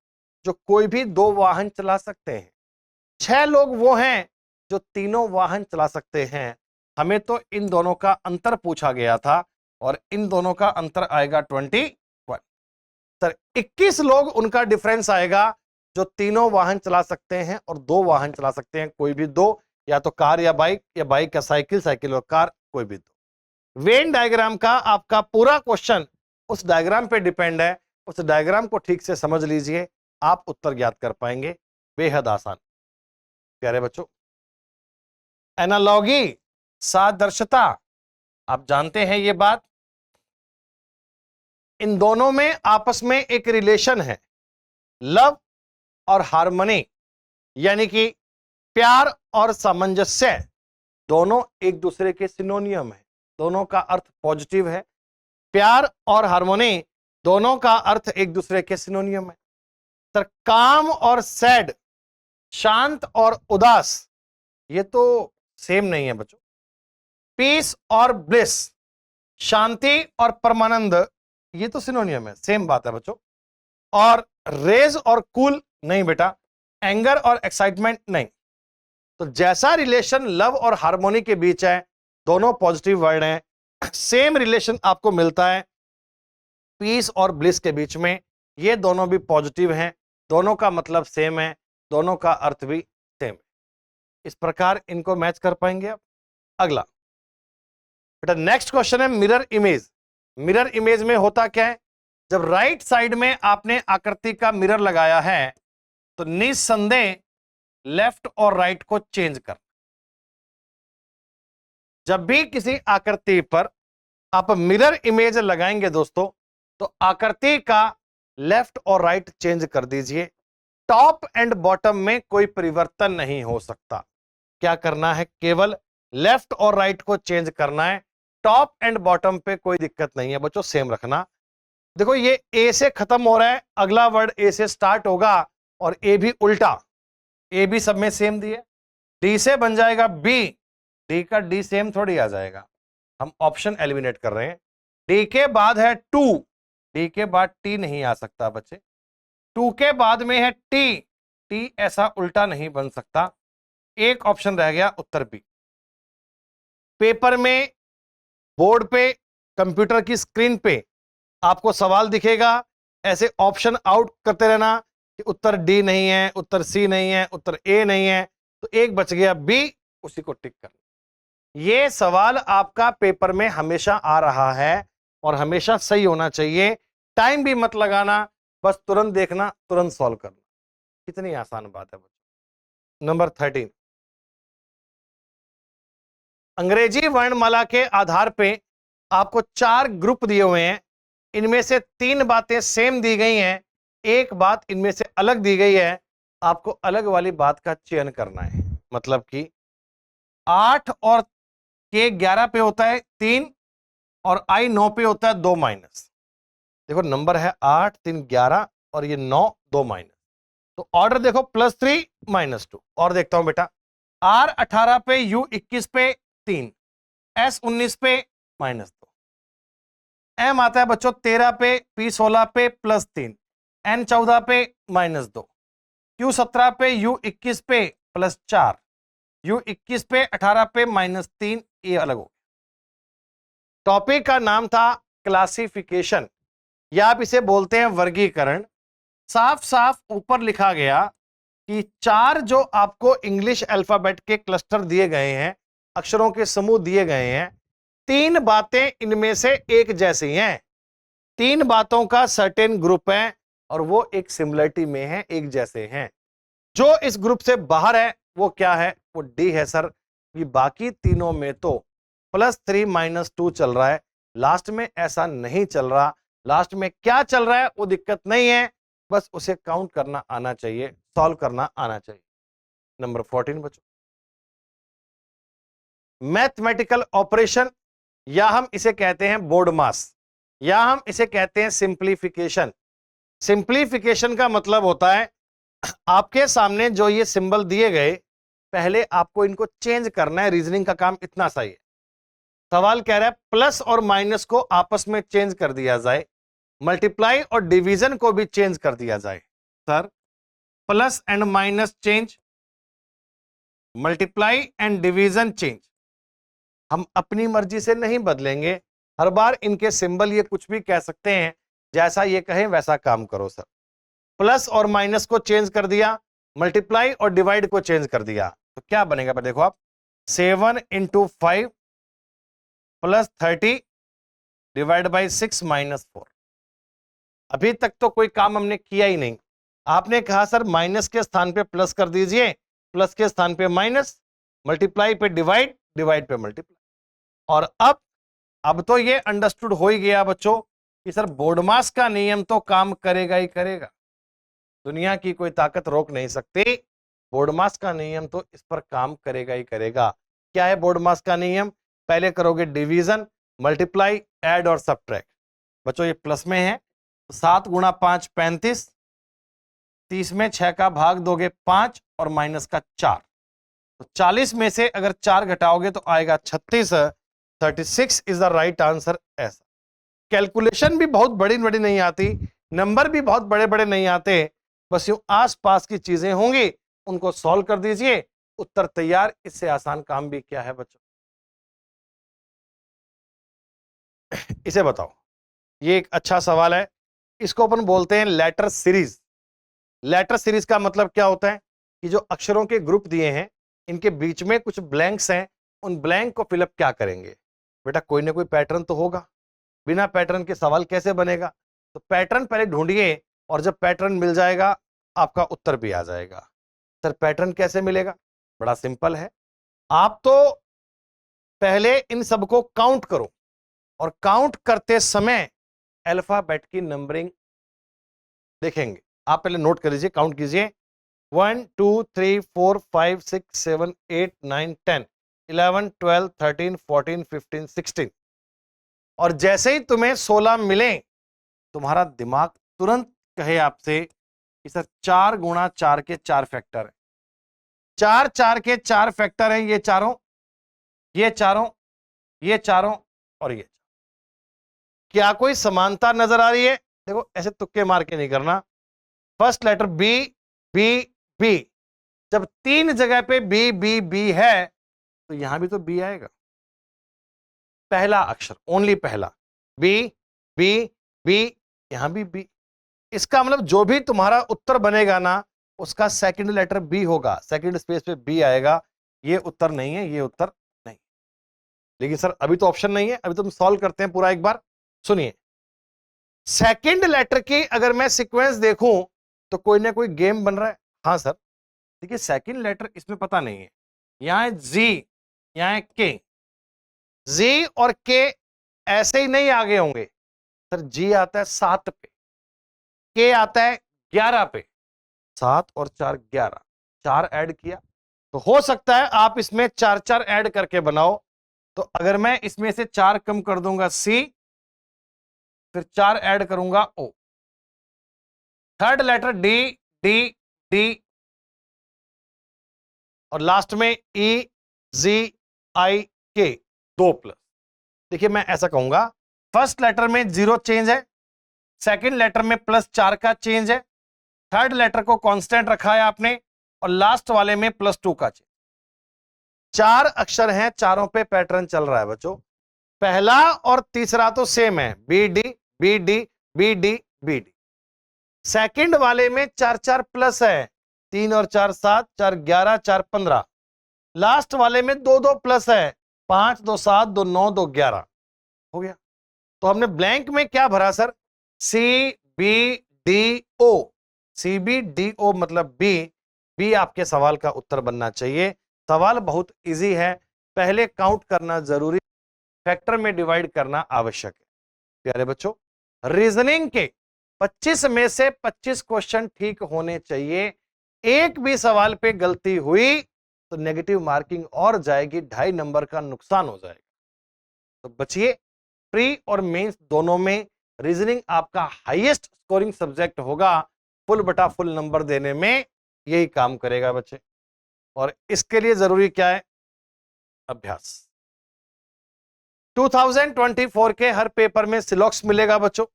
जो कोई भी 2 वाहन चला सकते हैं, 6 लोग वो हैं जो तीनों वाहन चला सकते हैं। हमें तो इन दोनों का अंतर पूछा गया था और इन दोनों का अंतर आएगा 21। सर 21 लोग उनका डिफरेंस आएगा जो तीनों वाहन चला सकते हैं और 2 वाहन चला सकते हैं, कोई भी 2, या तो कार या बाइक या साइकिल, साइकिल और कार, कोई भी 2। वेन डायग्राम का आपका पूरा क्वेश्चन उस डायग्राम पे डिपेंड है, उस डायग्राम को ठीक से समझ लीजिए, आप उत्तर ज्ञात कर पाएंगे। बेहद आसान। प्यारे बच्चों, एनालॉगी, सादृश्यता, आप जानते हैं ये बात, इन दोनों में आपस में एक रिलेशन है, लव और हार्मनी, यानी कि प्यार और सामंजस्य, दोनों एक दूसरे के सिनोनियम है, दोनों का अर्थ पॉजिटिव है। प्यार और हार्मोनी दोनों का अर्थ एक दूसरे के सिनोनियम है। सर काम और सैड, शांत और उदास, ये तो सेम नहीं है बच्चों। पीस और ब्लिस, शांति और परमानंद, ये तो सिनोनियम है, सेम बात है बच्चों। और रेज और कूल नहीं बेटा, एंगर और एक्साइटमेंट नहीं। तो जैसा रिलेशन लव और हार्मोनी के बीच है, दोनों पॉजिटिव वर्ड हैं, सेम रिलेशन आपको मिलता है पीस और ब्लिस के बीच में, ये दोनों भी पॉजिटिव हैं, दोनों का मतलब सेम है, दोनों का अर्थ भी सेम है। इस प्रकार इनको मैच कर पाएंगे आप। अगला बेटा नेक्स्ट क्वेश्चन है मिरर इमेज। मिरर इमेज में होता क्या है, जब राइट साइड में आपने आकृति का मिरर लगाया है तो निस्संदेह लेफ्ट और राइट को चेंज कर। जब भी किसी आकृति पर आप मिरर इमेज लगाएंगे दोस्तों, तो आकृति का लेफ्ट और राइट चेंज कर दीजिए। टॉप एंड बॉटम में कोई परिवर्तन नहीं हो सकता। क्या करना है, केवल लेफ्ट और राइट को चेंज करना है। टॉप एंड बॉटम पे कोई दिक्कत नहीं है बच्चों, सेम रखना। देखो ये ए से खत्म हो रहा है, अगला वर्ड ए से स्टार्ट होगा और ए भी उल्टा, ए भी सब में सेम दिए। डी से बन जाएगा बी, डी का डी सेम थोड़ी आ जाएगा, हम ऑप्शन एलिमिनेट कर रहे हैं। डी के बाद है टू, डी के बाद टी नहीं आ सकता बच्चे। टू के बाद में है टी, टी ऐसा उल्टा नहीं बन सकता। एक ऑप्शन रह गया उत्तर बी। पेपर में, बोर्ड पे, कंप्यूटर की स्क्रीन पे आपको सवाल दिखेगा, ऐसे ऑप्शन आउट करते रहना कि उत्तर डी नहीं है, उत्तर सी नहीं है, उत्तर ए नहीं है, तो एक बच गया बी, उसी को टिक करना। ये सवाल आपका पेपर में हमेशा आ रहा है और हमेशा सही होना चाहिए। टाइम भी मत लगाना, बस तुरंत देखना, तुरंत सॉल्व करना। कितनी आसान बात है बच्चों। नंबर 13, अंग्रेजी वर्णमाला के आधार पे आपको 4 ग्रुप दिए हुए हैं। इनमें से 3 बातें सेम दी गई हैं, एक बात इनमें से अलग दी गई है। आपको अलग वाली बात का चयन करना है। मतलब कि 8 और के 11 पे होता है 3 और आई 9 पे होता है 2 माइनस। देखो नंबर है 8 3 11 और ये 9 2 माइनस, तो ऑर्डर देखो +3 -2। और देखता हूं बेटा, R 18 पे, U 21 पे 3, S 19 पे -2, M आता है बच्चों 13 पे, P 16 पे +3, N 14 पे -2, Q 17 पे, U 21 पे +4, U 21 पे 18 पे -3, ये अलग हो गया। टॉपिक का नाम था क्लासिफिकेशन, या आप इसे बोलते हैं वर्गीकरण। साफ साफ ऊपर लिखा गया कि 4 जो आपको इंग्लिश अल्फाबेट के क्लस्टर दिए गए हैं, अक्षरों के समूह दिए गए हैं, 3 बातें इनमें से एक जैसी हैं। 3 बातों का सर्टेन ग्रुप है और वो एक सिमिलरिटी में है, एक जैसे हैं। जो इस ग्रुप से बाहर है वो क्या है, वो डी है सर। ये बाकी तीनों में तो +3 -2 चल रहा है, लास्ट में ऐसा नहीं चल रहा। लास्ट में क्या चल रहा है वो दिक्कत नहीं है, बस उसे काउंट करना आना चाहिए, सॉल्व करना आना चाहिए। नंबर 14 बच्चों, मैथमेटिकल ऑपरेशन, या हम इसे कहते हैं बोर्ड मास, या हम इसे कहते हैं सिंप्लीफिकेशन। सिंप्लीफिकेशन का मतलब होता है आपके सामने जो ये सिंबल दिए गए, पहले आपको इनको चेंज करना है। रीजनिंग का काम इतना सा ही है। सवाल कह रहा है प्लस और माइनस को आपस में चेंज कर दिया जाए, मल्टीप्लाई और डिवीजन को भी चेंज कर दिया जाए। Sir plus and minus change, multiply and division change, हम अपनी मर्जी से नहीं बदलेंगे। हर बार इनके सिंबल ये कुछ भी कह सकते हैं, जैसा ये कहें वैसा काम करो सर। प्लस और माइनस को चेंज कर दिया, मल्टीप्लाई और डिवाइड को चेंज कर दिया, तो क्या बनेगा देखो आप, 7 × 5 + 30 / 6 - 4। अभी तक तो कोई काम हमने किया ही नहीं। आपने कहा सर माइनस के स्थान पे प्लस कर दीजिए, प्लस के स्थान पे माइनस, मल्टीप्लाई पे डिवाइड, डिवाइड पे मल्टीप्लाई। और अब तो ये अंडरस्टूड हो ही गया बच्चों कि सर बोर्डमास का नियम तो काम करेगा ही करेगा, दुनिया की कोई ताकत रोक नहीं सकती। बोर्डमास का नियम तो इस पर काम करेगा ही करेगा। क्या है बोर्डमास का नियम, पहले करोगे डिवीजन, मल्टीप्लाई, ऐड और सब्ट्रैक्ट। बच्चों ये प्लस में है तो 7 गुणा 5 35, 30 में 6 का भाग दोगे 5 और माइनस का 4, तो 40 में से अगर 4 घटाओगे तो आएगा 36। 36 इज द राइट आंसर। ऐसा कैलकुलेशन भी बहुत बड़ी बड़ी नहीं आती, नंबर भी बहुत बड़े बड़े नहीं आते, बस यूं आसपास की चीजें होंगी, उनको सॉल्व कर दीजिए, उत्तर तैयार। इससे आसान काम भी क्या है बच्चों? इसे बताओ, ये एक अच्छा सवाल है। इसको अपन बोलते हैं लेटर सीरीज। लेटर सीरीज का मतलब क्या होता है कि जो अक्षरों के ग्रुप दिए हैं, इनके बीच में कुछ ब्लैंक्स हैं, उन ब्लैंक को फिलअप क्या करेंगे? बेटा कोई ना कोई पैटर्न तो होगा, बिना पैटर्न के सवाल कैसे बनेगा? तो पैटर्न पहले ढूंढिए, और जब पैटर्न मिल जाएगा आपका उत्तर भी आ जाएगा। सर पैटर्न कैसे मिलेगा? बड़ा सिंपल है, आप तो पहले इन सबको काउंट करो, और काउंट करते समय अल्फाबेट की नंबरिंग देखेंगे। आप पहले नोट कर लीजिए, काउंट कीजिए, 1 2 3 4 5 6 7 8 9 10 11 12 13 14 15 16, और जैसे ही तुम्हें 16 मिले, तुम्हारा दिमाग तुरंत कहे आपसे कि सर 4 गुणा 4 के 4 फैक्टर है, 4 4 के 4 फैक्टर हैं, ये चारों, ये चारों, ये चारों और ये। क्या कोई समानता नजर आ रही है? देखो ऐसे तुक्के मार के नहीं करना। First letter B, B, B, जब 3 जगह पे बी बी बी है तो यहां भी तो बी आएगा, पहला अक्षर, ओनली पहला, बी बी बी, यहां भी बी। इसका मतलब जो भी तुम्हारा उत्तर बनेगा ना, उसका सेकंड लेटर बी होगा, सेकंड स्पेस पे बी आएगा। ये उत्तर नहीं है, ये उत्तर नहीं। लेकिन सर अभी तो ऑप्शन नहीं है, अभी तो हम सॉल्व करते हैं पूरा। एक बार सुनिए, सेकंड लेटर की अगर मैं सीक्वेंस देखूं तो कोई ना कोई गेम बन रहा है। हाँ सर, देखिए सेकंड लेटर इसमें पता नहीं है, यहां है जी, यहां है के, जी और के ऐसे ही नहीं आगे होंगे। सर जी आता है 7 पे, के आता है 11 पे, 7 और 4 11, 4 ऐड किया तो हो सकता है आप इसमें 4 4 ऐड करके बनाओ। तो अगर मैं इसमें से 4 कम कर दूंगा सी, फिर 4 ऐड करूंगा O, third letter D, D, D, और लास्ट में ई, जी, आई, के, 2 प्लस। देखिए मैं ऐसा कहूंगा, फर्स्ट लेटर में 0 चेंज है, सेकंड लेटर में +4 का चेंज है, थर्ड लेटर को कांस्टेंट रखा है आपने, और लास्ट वाले में +2 का चेंज। 4 अक्षर हैं, चारों पे पैटर्न चल रहा है बच्चों। पहला और तीसरा तो सेम है, B D, B D, B D, B D. Second वाले में 4 4 प्लस है, 3 और 4 7, 4 11, 4 15। लास्ट वाले में 2 2 प्लस है, 5 2 7, 2 9, 2 11। हो गया। तो हमने ब्लैंक में क्या भरा sir? C B D O, C B D O मतलब बी। बी आपके सवाल का उत्तर बनना चाहिए। सवाल बहुत इजी है, पहले काउंट करना जरूरी, फैक्टर में डिवाइड करना आवश्यक है। प्यारे बच्चों, रीजनिंग के 25 में से 25 क्वेश्चन ठीक होने चाहिए। एक भी सवाल पे गलती हुई तो नेगेटिव मार्किंग और जाएगी, 2.5 नंबर का नुकसान हो जाएगा। तो बचिए, प्री और मेंस दोनों में रीजनिंग आपका हाईएस्ट स्कोरिंग सब्जेक्ट होगा, फुल बटा फुल नंबर देने में यही काम करेगा बच्चे। और इसके लिए जरूरी क्या है? अभ्यास। 2024 के हर पेपर में सिलॉक्स मिलेगा बच्चों,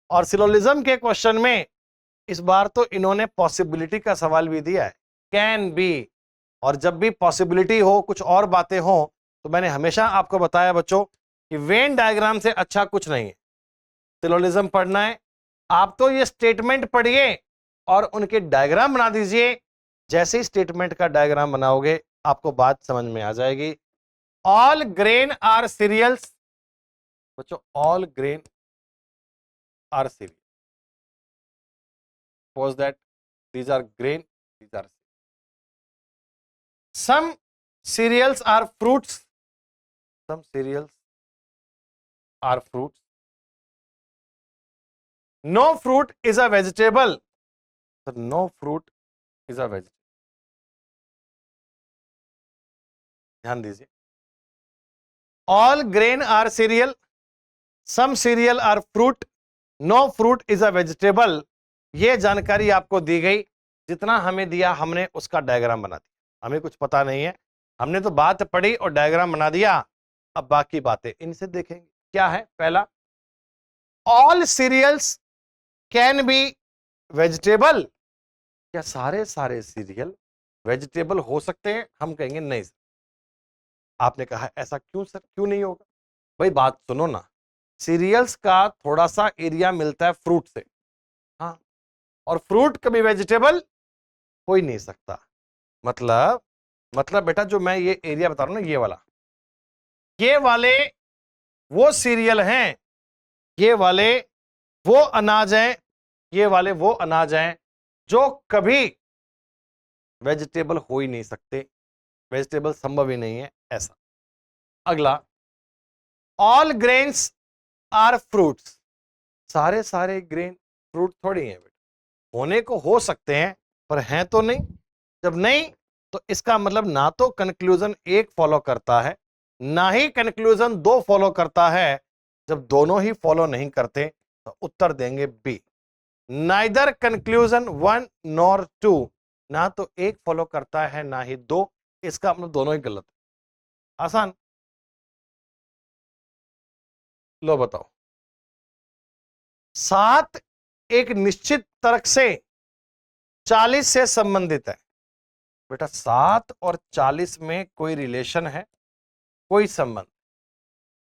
और सिलोलिज्म के क्वेश्चन में इस बार तो इन्होंने पॉसिबिलिटी का सवाल भी दिया है, कैन बी। और जब भी पॉसिबिलिटी हो, कुछ और बातें हो, तो मैंने हमेशा आपको बताया बच्चों कि वेन डायग्राम से अच्छा कुछ नहीं है सिलोलिज्म पढ़ना है। आप तो ये स्टेटमेंट पढ़िए और उनके डायग्राम बना दीजिए। जैसे ही स्टेटमेंट का डायग्राम बनाओगे आपको बात समझ में आ जाएगी। ऑल ग्रेन आर सीरियल्स बच्चों, all grain are cereal, suppose that these are grain, these are some cereals are fruits, some cereals are fruits, no fruit is a vegetable, so no fruit is a vegetable। ध्यान दीजिए, all grain are cereal, some cereal are fruit, no fruit is a vegetable. ये जानकारी आपको दी गई, जितना हमें दिया हमने उसका डायग्राम बना दिया। हमें कुछ पता नहीं है, हमने तो बात पढ़ी और डायग्राम बना दिया। अब बाकी बातें इनसे देखेंगे। क्या है? पहला, all cereals can be vegetable. क्या सारे सारे सीरियल वेजिटेबल हो सकते हैं? हम कहेंगे नहीं सर। आपने कहा ऐसा क्यों सर, क्यों नहीं होगा? भाई बात सुनो ना, सीरियल्स का थोड़ा सा एरिया मिलता है फ्रूट से, हाँ, और फ्रूट कभी वेजिटेबल हो ही नहीं सकता। मतलब बेटा जो मैं ये एरिया बता रहा हूं ना, ये वाले वो सीरियल हैं, ये वाले वो अनाज हैं, ये वाले वो अनाज हैं जो कभी वेजिटेबल हो ही नहीं सकते, वेजिटेबल संभव ही नहीं है ऐसा। अगला, ऑल ग्रेन्स आर फ्रूट्स। सारे सारे ग्रेन फ्रूट थोड़ी हैं बेटा, होने को हो सकते हैं पर हैं तो नहीं। जब नहीं तो इसका मतलब ना तो कंक्लूजन एक फॉलो करता है, ना ही कंक्लूजन दो फॉलो करता है। जब दोनों ही फॉलो नहीं करते तो उत्तर देंगे B, neither conclusion one nor two. ना तो एक फॉलो करता है ना ही दो, इसका मतलब दोनों ही गलत है। आसान। लो बताओ, 7 एक निश्चित तर्क से 40 से संबंधित है। बेटा 7 और 40 में कोई रिलेशन है? कोई संबंध।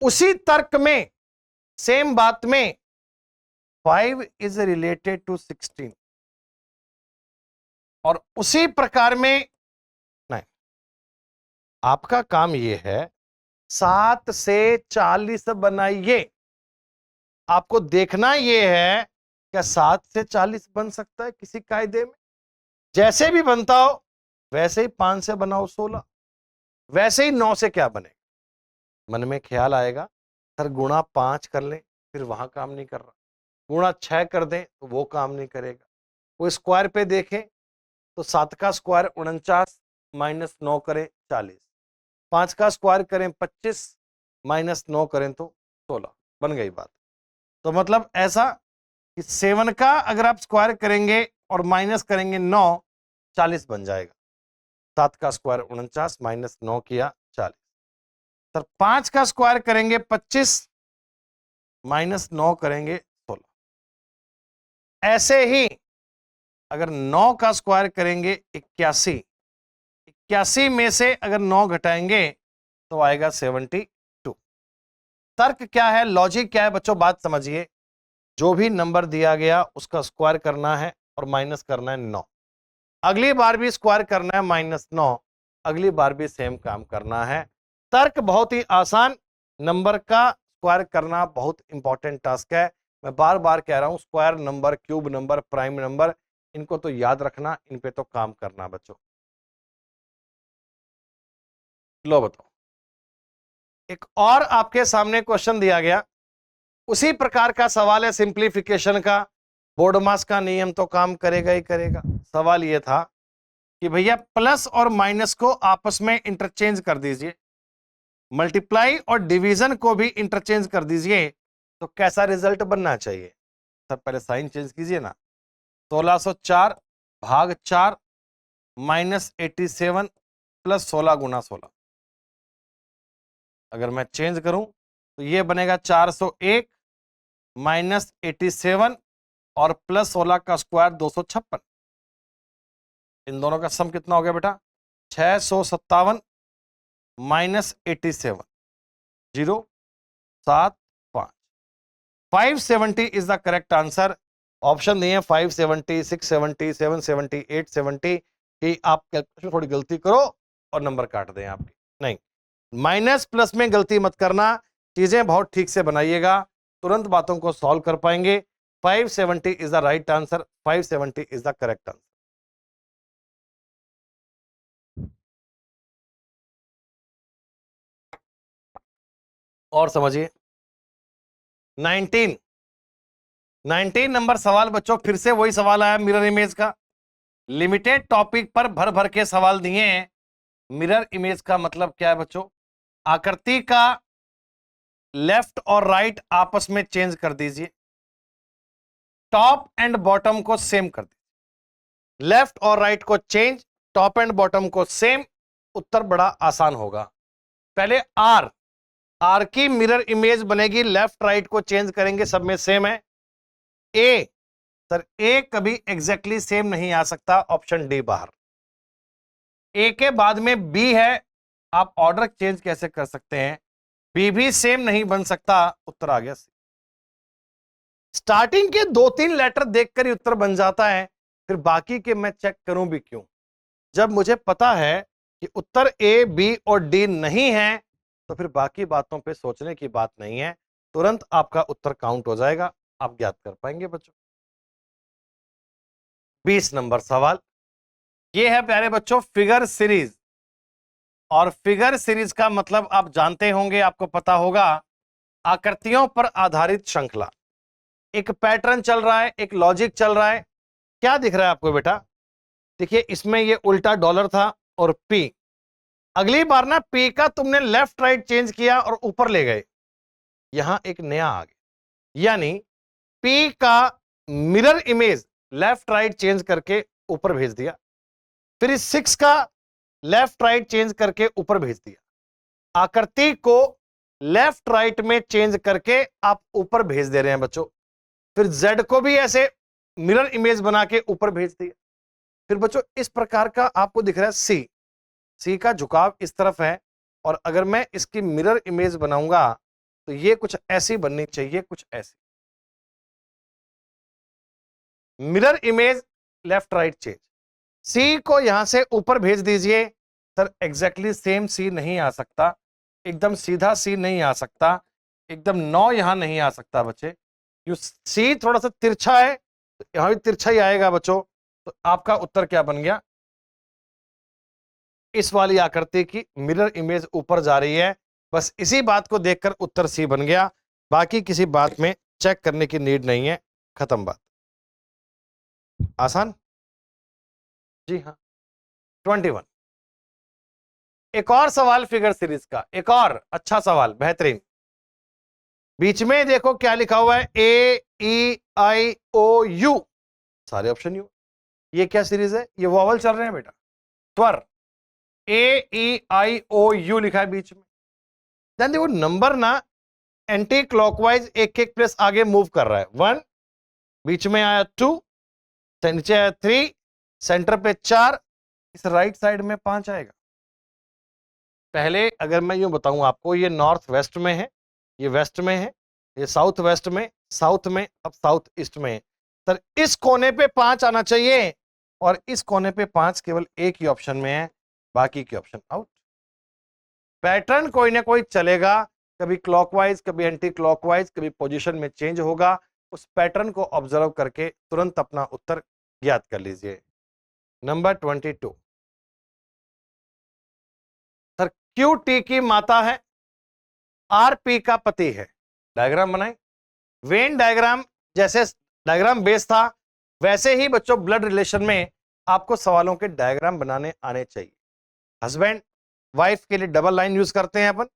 उसी तर्क में, सेम बात में, 5 इज रिलेटेड टू 16, और उसी प्रकार में नहीं। आपका काम यह है 7 से 40 बनाइए। आपको देखना यह है क्या 7 से 40 बन सकता है किसी कायदे में? जैसे भी बनता हो वैसे ही 5 से बनाओ 16, वैसे ही 9 से क्या बने? मन में ख्याल आएगा सर गुणा 5 कर लें, फिर वहां काम नहीं कर रहा। गुणा 6 कर दें तो वो काम नहीं करेगा। वो स्क्वायर पे देखें तो 7 का स्क्वायर 49 माइनस 9 करें 40, 5 का स्क्वायर करें 25 माइनस 9 करें तो 16। बन गई बात। तो मतलब ऐसा कि 7 का अगर आप स्क्वायर करेंगे और माइनस करेंगे 9, 40 बन जाएगा। 7 का स्क्वायर 49 माइनस 9 किया 40। सर 5 का स्क्वायर करेंगे 25 माइनस 9 करेंगे 16। ऐसे ही अगर 9 का स्क्वायर करेंगे 81, 81 में से अगर 9 घटाएंगे तो आएगा 72। तर्क क्या है, लॉजिक क्या है बच्चों? बात समझिए, जो भी नंबर दिया गया उसका स्क्वायर करना है और माइनस करना है 9। अगली बार भी स्क्वायर करना है -9, अगली बार भी सेम काम करना है। तर्क बहुत ही आसान, नंबर का स्क्वायर करना बहुत इंपॉर्टेंट टास्क है। मैं बार बार कह रहा हूं, square number, cube number, prime number, इनको तो याद रखना, इन पे तो काम करना बच्चों। लो बताओ, एक और आपके सामने क्वेश्चन दिया गया, उसी प्रकार का सवाल है सिंप्लीफिकेशन का। बोर्ड मास का नियम तो काम करेगा ही करेगा। सवाल यह था कि भैया प्लस और माइनस को आपस में इंटरचेंज कर दीजिए, मल्टीप्लाई और डिवीजन को भी इंटरचेंज कर दीजिए, तो कैसा रिजल्ट बनना चाहिए? सर पहले साइन चेंज कीजिए ना। 1604 भाग 4 माइनस 87 प्लस 16 गुना 16। अगर मैं चेंज करूं तो ये बनेगा 401 माइनस 87 और प्लस 16 का स्क्वायर 256। इन दोनों का सम कितना हो गया बेटा? 657 minus 87, 075। 570 is the correct answer. Option दिए 570, 670, 770, 870 कि आप कैलकुलेशन थोड़ी गलती करो और नंबर काट दें आपके। नहीं, माइनस प्लस में गलती मत करना, चीजें बहुत ठीक से बनाइएगा, तुरंत बातों को सॉल्व कर पाएंगे। 570 is the right answer, 570 is the correct answer. और समझिए 19 नंबर सवाल बच्चों, फिर से वही सवाल आया मिरर इमेज का। लिमिटेड टॉपिक पर भर भर के सवाल दिए हैं। मिरर इमेज का मतलब क्या है बच्चों? आकृति का लेफ्ट और राइट आपस में चेंज कर दीजिए, टॉप एंड बॉटम को सेम कर दीजिए। लेफ्ट और राइट को चेंज, टॉप एंड बॉटम को सेम, उत्तर बड़ा आसान होगा। पहले आर, आर की मिरर इमेज बनेगी, लेफ्ट राइट को चेंज करेंगे, सब में सेम है। ए, सर ए कभी एग्जैक्टली सेम नहीं आ सकता, ऑप्शन डी बाहर। ए के बाद में बी है, आप ऑर्डर चेंज कैसे कर सकते हैं, बी भी सेम नहीं बन सकता, उत्तर आ गया सी। स्टार्टिंग के 2-3 लेटर देखकर ही उत्तर बन जाता है, फिर बाकी के मैं चेक करूं भी क्यों। जब मुझे पता है कि उत्तर ए, बी और डी नहीं है, तो फिर बाकी बातों पे सोचने की बात नहीं है, तुरंत आपका उत्तर काउंट हो जाएगा, आप ज्ञात कर पाएंगे बच्चों। 20 नंबर सवाल, ये है प्यारे बच्चों फिगर सीरीज, और फिगर सीरीज का मतलब आप जानते होंगे, आपको पता होगा, आकृतियों पर आधारित श्रृंखला। एक पैटर्न चल रहा है, एक लॉजिक चल रहा है। क्या दिख रहा है आपको बेटा, देखिए इसमें ये उल्टा डॉलर था और पी, अगली बार ना पी का तुमने लेफ्ट राइट चेंज किया और ऊपर ले गए, यहां एक नया आ गया, यानी पी का mirror image left right change करके ऊपर भेज दिया, फिर इस 6 का लेफ्ट राइट चेंज करके ऊपर भेज दिया, आकृति को लेफ्ट राइट में चेंज करके आप ऊपर भेज दे रहे हैं बच्चों, फिर Z को भी ऐसे मिरर इमेज बना के ऊपर भेज दिया। फिर बच्चों इस प्रकार का आपको दिख रहा है सी का झुकाव इस तरफ है, और अगर मैं इसकी मिरर इमेज बनाऊंगा तो ये कुछ ऐसी बननी चाहिए, कुछ ऐसी mirror image left right change. C को यहां से ऊपर भेज दीजिए, सर एग्जैक्टली सेम सी नहीं आ सकता, एकदम सीधा सी नहीं आ सकता, एकदम 9 यहां नहीं आ सकता बच्चे, यू सी थोड़ा सा तिरछा है, तो यहां भी तिरछा ही आएगा बच्चों, तो आपका उत्तर क्या बन गया, इस वाली आकृति की मिरर इमेज ऊपर जा रही है, बस इसी बात को देखकर उत्तर सी बन गया, बाकी किसी बात में चेक करने की नीड नहीं है, खत्म बात। आसान, जी हाँ। 21, एक और सवाल फिगर सीरीज का, एक और अच्छा सवाल, बेहतरीन। बीच में देखो क्या लिखा हुआ है, A-E-I-O-U, सारे ऑप्शन यू, ये क्या सीरीज है, ये वॉवल चल रहे हैं बेटा, स्वर, A-E-I-O-U लिखा है बीच में, देन देखो नंबर ना एंटी क्लॉकवाइज एक एक प्लेस आगे मूव कर रहा है, 1, बीच में आया 2, नीचे आया 3, सेंटर पे 4, इस राइट साइड में 5 आएगा। पहले अगर मैं यूं बताऊं आपको, ये नॉर्थ वेस्ट में है, ये वेस्ट में है, ये साउथ वेस्ट में, साउथ में, अब साउथ ईस्ट में है, सर इस कोने पे 5 आना चाहिए, और इस कोने पे 5 केवल एक ही ऑप्शन में है, बाकी के ऑप्शन आउट। पैटर्न कोई ना कोई चलेगा, कभी क्लॉकवाइज, कभी एंटी क्लॉकवाइज, कभी पोजीशन में चेंज होगा, उस पैटर्न को ऑब्जर्व करके तुरंत अपना उत्तर ज्ञात कर लीजिए। नंबर 22, सर क्यू टी की माता है, आर पी का पति है, डायग्राम बनाए, वेन डायग्राम जैसे डायग्राम बेस था, वैसे ही बच्चों ब्लड रिलेशन में आपको सवालों के डायग्राम बनाने आने चाहिए। हस्बैंड वाइफ के लिए डबल लाइन यूज करते हैं अपन,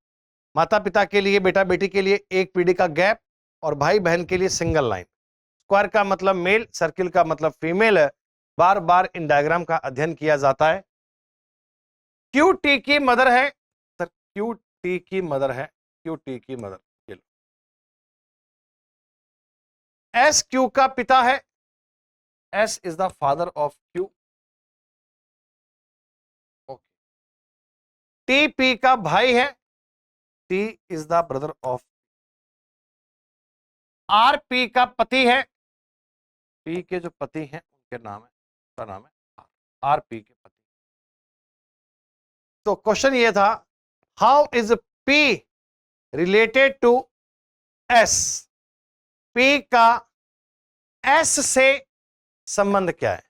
माता पिता के लिए, बेटा बेटी के लिए एक पीढ़ी का गैप, और भाई बहन के लिए सिंगल लाइन। स्क्वायर का मतलब मेल, सर्किल का मतलब फीमेल है, बार बार इन डायग्राम का अध्ययन किया जाता है। क्यू टी की मदर है, सर क्यू टी की मदर है, क्यू टी की मदर, ये लो। एस क्यू का पिता है, S is the father of Q, okay. T P का भाई है, T is the brother of, R P का पति है, पी के जो पति हैं उनके नाम है, उसका नाम है आर पी के पति। तो क्वेश्चन ये था, how is P related to S, P का एस से संबंध क्या है,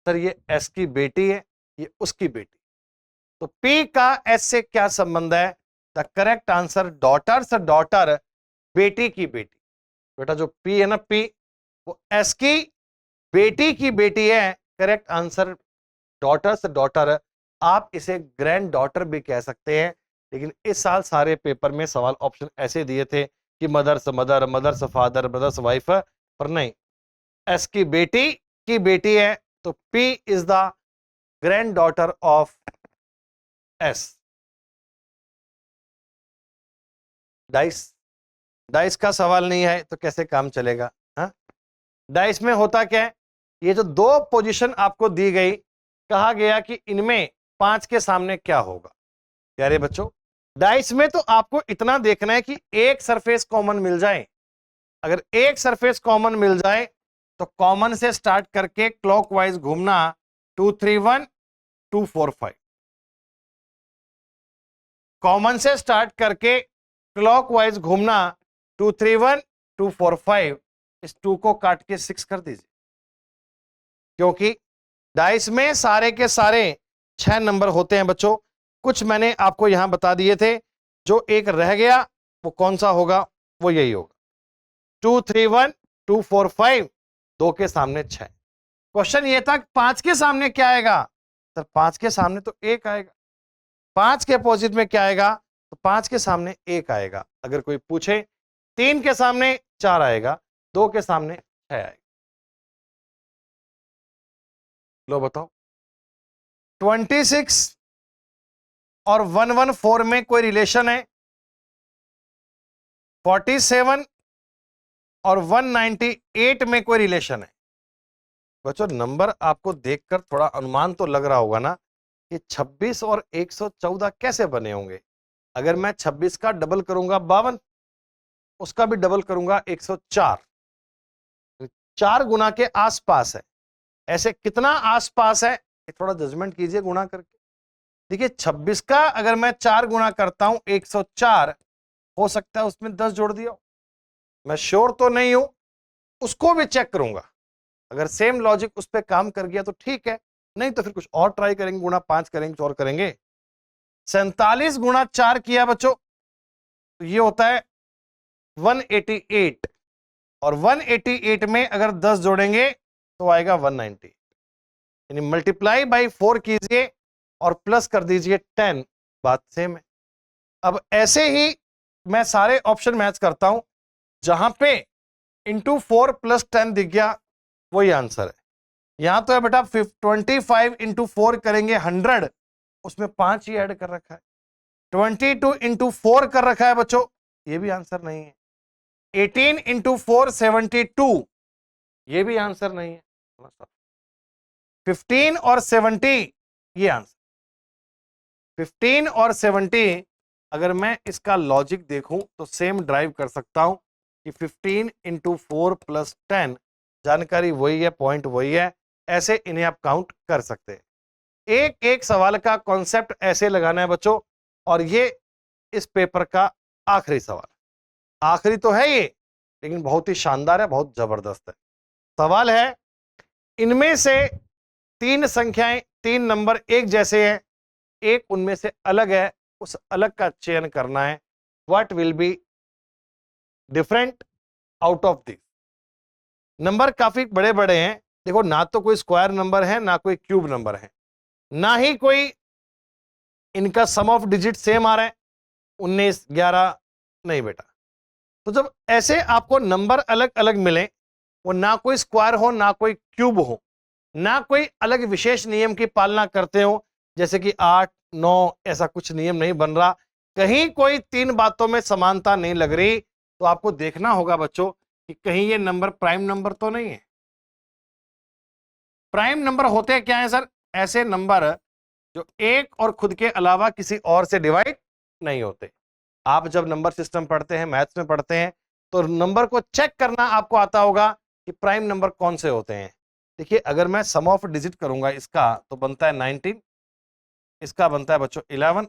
सर ये एस की बेटी है, ये उसकी बेटी, तो पी का एस से क्या संबंध है, the correct answer daughter's daughter, बेटी की बेटी, बेटा जो पी है ना, पी वो एस की बेटी की बेटी है, करेक्ट आंसर डॉटर्स डॉटर, आप इसे ग्रैंड डॉटर भी कह सकते हैं, लेकिन इस साल सारे पेपर में सवाल ऑप्शन ऐसे दिए थे कि mother's mother, mother's father, brother's wife, पर नहीं, एस की बेटी है, तो P is the granddaughter of S. Dice, dice का सवाल नहीं है तो कैसे काम चलेगा? हाँ, डाइस में होता क्या है, ये जो दो पोजीशन आपको दी गई, कहा गया कि इनमें 5 के सामने क्या होगा। प्यारे बच्चों, डाइस में तो आपको इतना देखना है कि एक सरफेस कॉमन मिल जाए। अगर एक सरफेस कॉमन मिल जाए तो कॉमन से स्टार्ट करके क्लॉकवाइज घूमना, 2 3 1 2 4 5। कॉमन से स्टार्ट करके क्लॉकवाइज घूमना, 2 3 1 2 4 5। इस 2 को काट के 6 कर दीजिए, क्योंकि डाइस में सारे के सारे 6 नंबर होते हैं बच्चों। कुछ मैंने आपको यहां बता दिए थे, जो एक रह गया वो कौन सा होगा, वो यही होगा, 2 3 1 2 4 5, 2 के सामने 6। क्वेश्चन ये था 5 के सामने क्या आएगा, सर 5 के सामने तो 1 आएगा। 5 के अपोजिट में क्या आएगा, तो 5 के सामने 1 आएगा। अगर कोई पूछे 3 के सामने 4 आएगा, 2 के सामने 6 आएगा। लो बताओ, 26 और 114 में कोई रिलेशन है? 47 और 198 में कोई रिलेशन है? बच्चों, नंबर आपको देखकर थोड़ा अनुमान तो लग रहा होगा ना कि 26 और 114 कैसे बने होंगे। अगर मैं 26 का डबल करूंगा 52, उसका भी डबल करूंगा 104, 4 गुना के आसपास है। ऐसे कितना आसपास है, थोड़ा जजमेंट कीजिए गुणा करके। देखिए 26 का अगर मैं 4 गुना करता हूं 104, हो सकता है उसमें 10 जोड़ दिया, मैं श्योर तो नहीं हूं, उसको भी चेक करूंगा। अगर सेम लॉजिक उस पर काम कर गया तो ठीक है, नहीं तो फिर कुछ और ट्राई करेंगे, गुणा 5 करेंगे, कुछ और करेंगे। 47 गुणा 4 किया बच्चों, तो ये होता है 188, और 188 में अगर 10 जोड़ेंगे तो आएगा 190, यानी मल्टीप्लाई बाई 4 कीजिए और प्लस कर दीजिए 10, बात सेम है। अब ऐसे ही मैं सारे ऑप्शन मैच करता हूं, जहां पे इंटू 4 प्लस 10 दिख गया वही आंसर है। यहां तो है बेटा 25 इंटू 4 करेंगे 100, उसमें 5 ही ऐड कर रखा है। 22 इंटू 4 कर रखा है बच्चों, ये भी आंसर नहीं है। 18 इंटू 4 72, ये भी आंसर नहीं है। 15 और 70, ये आंसर। 15 और 70 अगर मैं इसका लॉजिक देखूं तो सेम ड्राइव कर सकता हूं कि 15 इंटू 4 प्लस 10, जानकारी वही है, पॉइंट वही है, ऐसे इन्हें आप काउंट कर सकते हैं। एक एक सवाल का कॉन्सेप्ट ऐसे लगाना है बच्चों, और ये इस पेपर का आखिरी सवाल। आखिरी तो है ये, लेकिन बहुत ही शानदार है, बहुत जबरदस्त है। सवाल है, इनमें से 3 संख्याएं, 3 नंबर एक जैसे हैं, एक उनमें से अलग है, उस अलग का चयन करना है। What will be different out of this? Number काफी बड़े बड़े हैं, देखो ना तो कोई स्क्वायर नंबर है, ना कोई क्यूब नंबर है, ना ही कोई इनका सम ऑफ डिजिट सेम आ रहा है, 19 11, नहीं बेटा। तो जब ऐसे आपको नंबर अलग अलग मिले, वो ना कोई स्क्वायर हो, ना कोई क्यूब हो, ना कोई अलग विशेष नियम की पालना करते हो, जैसे कि 8 9, ऐसा कुछ नियम नहीं बन रहा, कहीं कोई 3 बातों में समानता नहीं लग रही, तो आपको देखना होगा बच्चों कि कहीं ये नंबर प्राइम नंबर तो नहीं है। प्राइम नंबर होते क्या है सर? ऐसे नंबर जो एक और खुद के अलावा किसी और से डिवाइड नहीं होते। आप जब नंबर सिस्टम पढ़ते हैं, मैथ्स में पढ़ते हैं, तो नंबर को चेक करना आपको आता होगा कि प्राइम नंबर कौन से होते हैं। देखिए अगर मैं सम ऑफ डिजिट करूंगा इसका, तो बनता है 19, इसका बनता है बच्चों 11,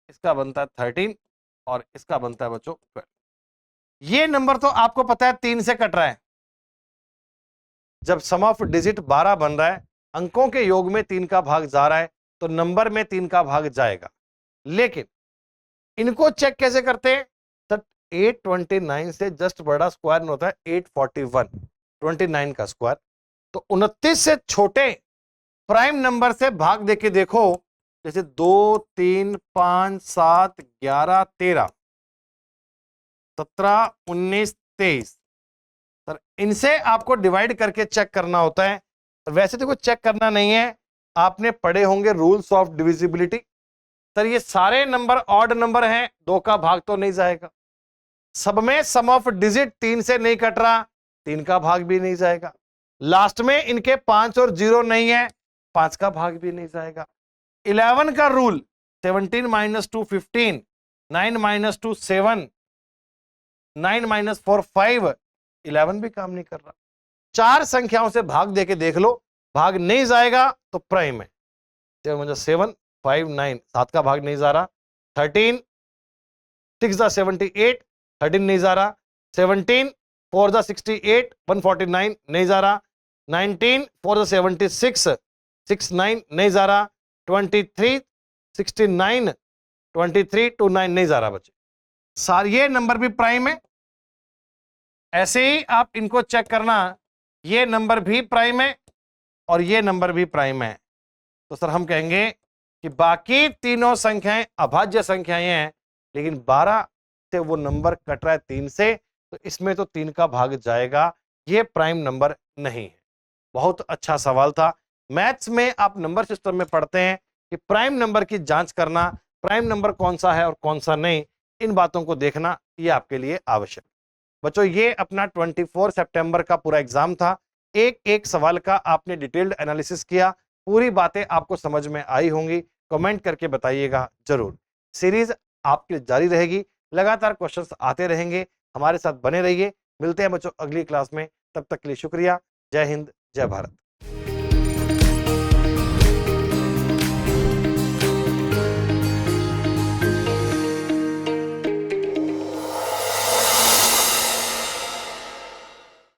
इसका बनता है 13, और इसका बनता है बच्चों 12। ये नंबर तो आपको पता है 3 से कट रहा है। जब सम ऑफ डिजिट 12 बन रहा है, अंकों के योग में 3 का भाग जा रहा है, तो नंबर में 3 का भाग जाएगा। लेकिन इनको चेक कैसे करते हैं? तो 829 से जस्ट बड़ा स्क्वायर में होता है 841, 29 का स्क्वायर। तो 29 से छोटे प्राइम नंबर से भाग देके देखो जैसे 2, 3, 5, 7, 11, 13, 17, 19, 23। सर इनसे आपको डिवाइड करके चेक करना होता है। वैसे तो कोई चेक करना नहीं है, आपने पढ़े होंगे रूल्स ऑफ डिविजिबिलिटी। सर ये सारे नंबर ऑड नंबर हैं, 2 का भाग तो नहीं जाएगा। सब में सम ऑफ डिजिट 3 से नहीं कट रहा, 3 का भाग भी नहीं जाएगा। लास्ट में इनके 5 और 0 नहीं है, 5 का भाग भी नहीं जाएगा। 11 का रूल 17 - 2 15, 9 - 2 7, 9 - 4 5, 11 भी काम नहीं कर रहा। 4 संख्याओं से भाग देके देख लो, भाग नहीं जाएगा तो प्राइम है। 7 5 9, 7 का भाग नहीं जा रहा। 13 6 दा 78, 13 नहीं जा रहा। 17 4 दा 68, 149 नहीं जा रहा। 19 4 दा 76, 69 नहीं जा रहा। 23 69, 23 29 नहीं जा रहा बच्चे। सारे ये नंबर भी प्राइम है। ऐसे ही आप इनको चेक करना, ये नंबर भी प्राइम है और ये नंबर भी प्राइम है। तो सर हम कहेंगे कि बाकी तीनों संख्याएं अभाज्य संख्याएं हैं, लेकिन 12 से वो नंबर कट रहा है 3 से, तो इसमें तो 3 का भाग जाएगा, ये प्राइम नंबर नहीं है। बहुत अच्छा सवाल था। मैथ्स में आप नंबर सिस्टम में पढ़ते हैं कि प्राइम नंबर की जांच करना, प्राइम नंबर कौन सा है और कौन सा नहीं, इन बातों को देखना ये आपके लिए आवश्यक। बच्चों ये अपना 24 सितंबर का पूरा एग्जाम था। एक एक सवाल का आपने डिटेल्ड एनालिसिस किया, पूरी बातें आपको समझ में आई होंगी। कमेंट करके बताइएगा जरूर। सीरीज आपकी जारी रहेगी, लगातार क्वेश्चंस आते रहेंगे, हमारे साथ बने रहिए। मिलते हैं बच्चों अगली क्लास में, तब तक के लिए शुक्रिया। जय हिंद, जय भारत।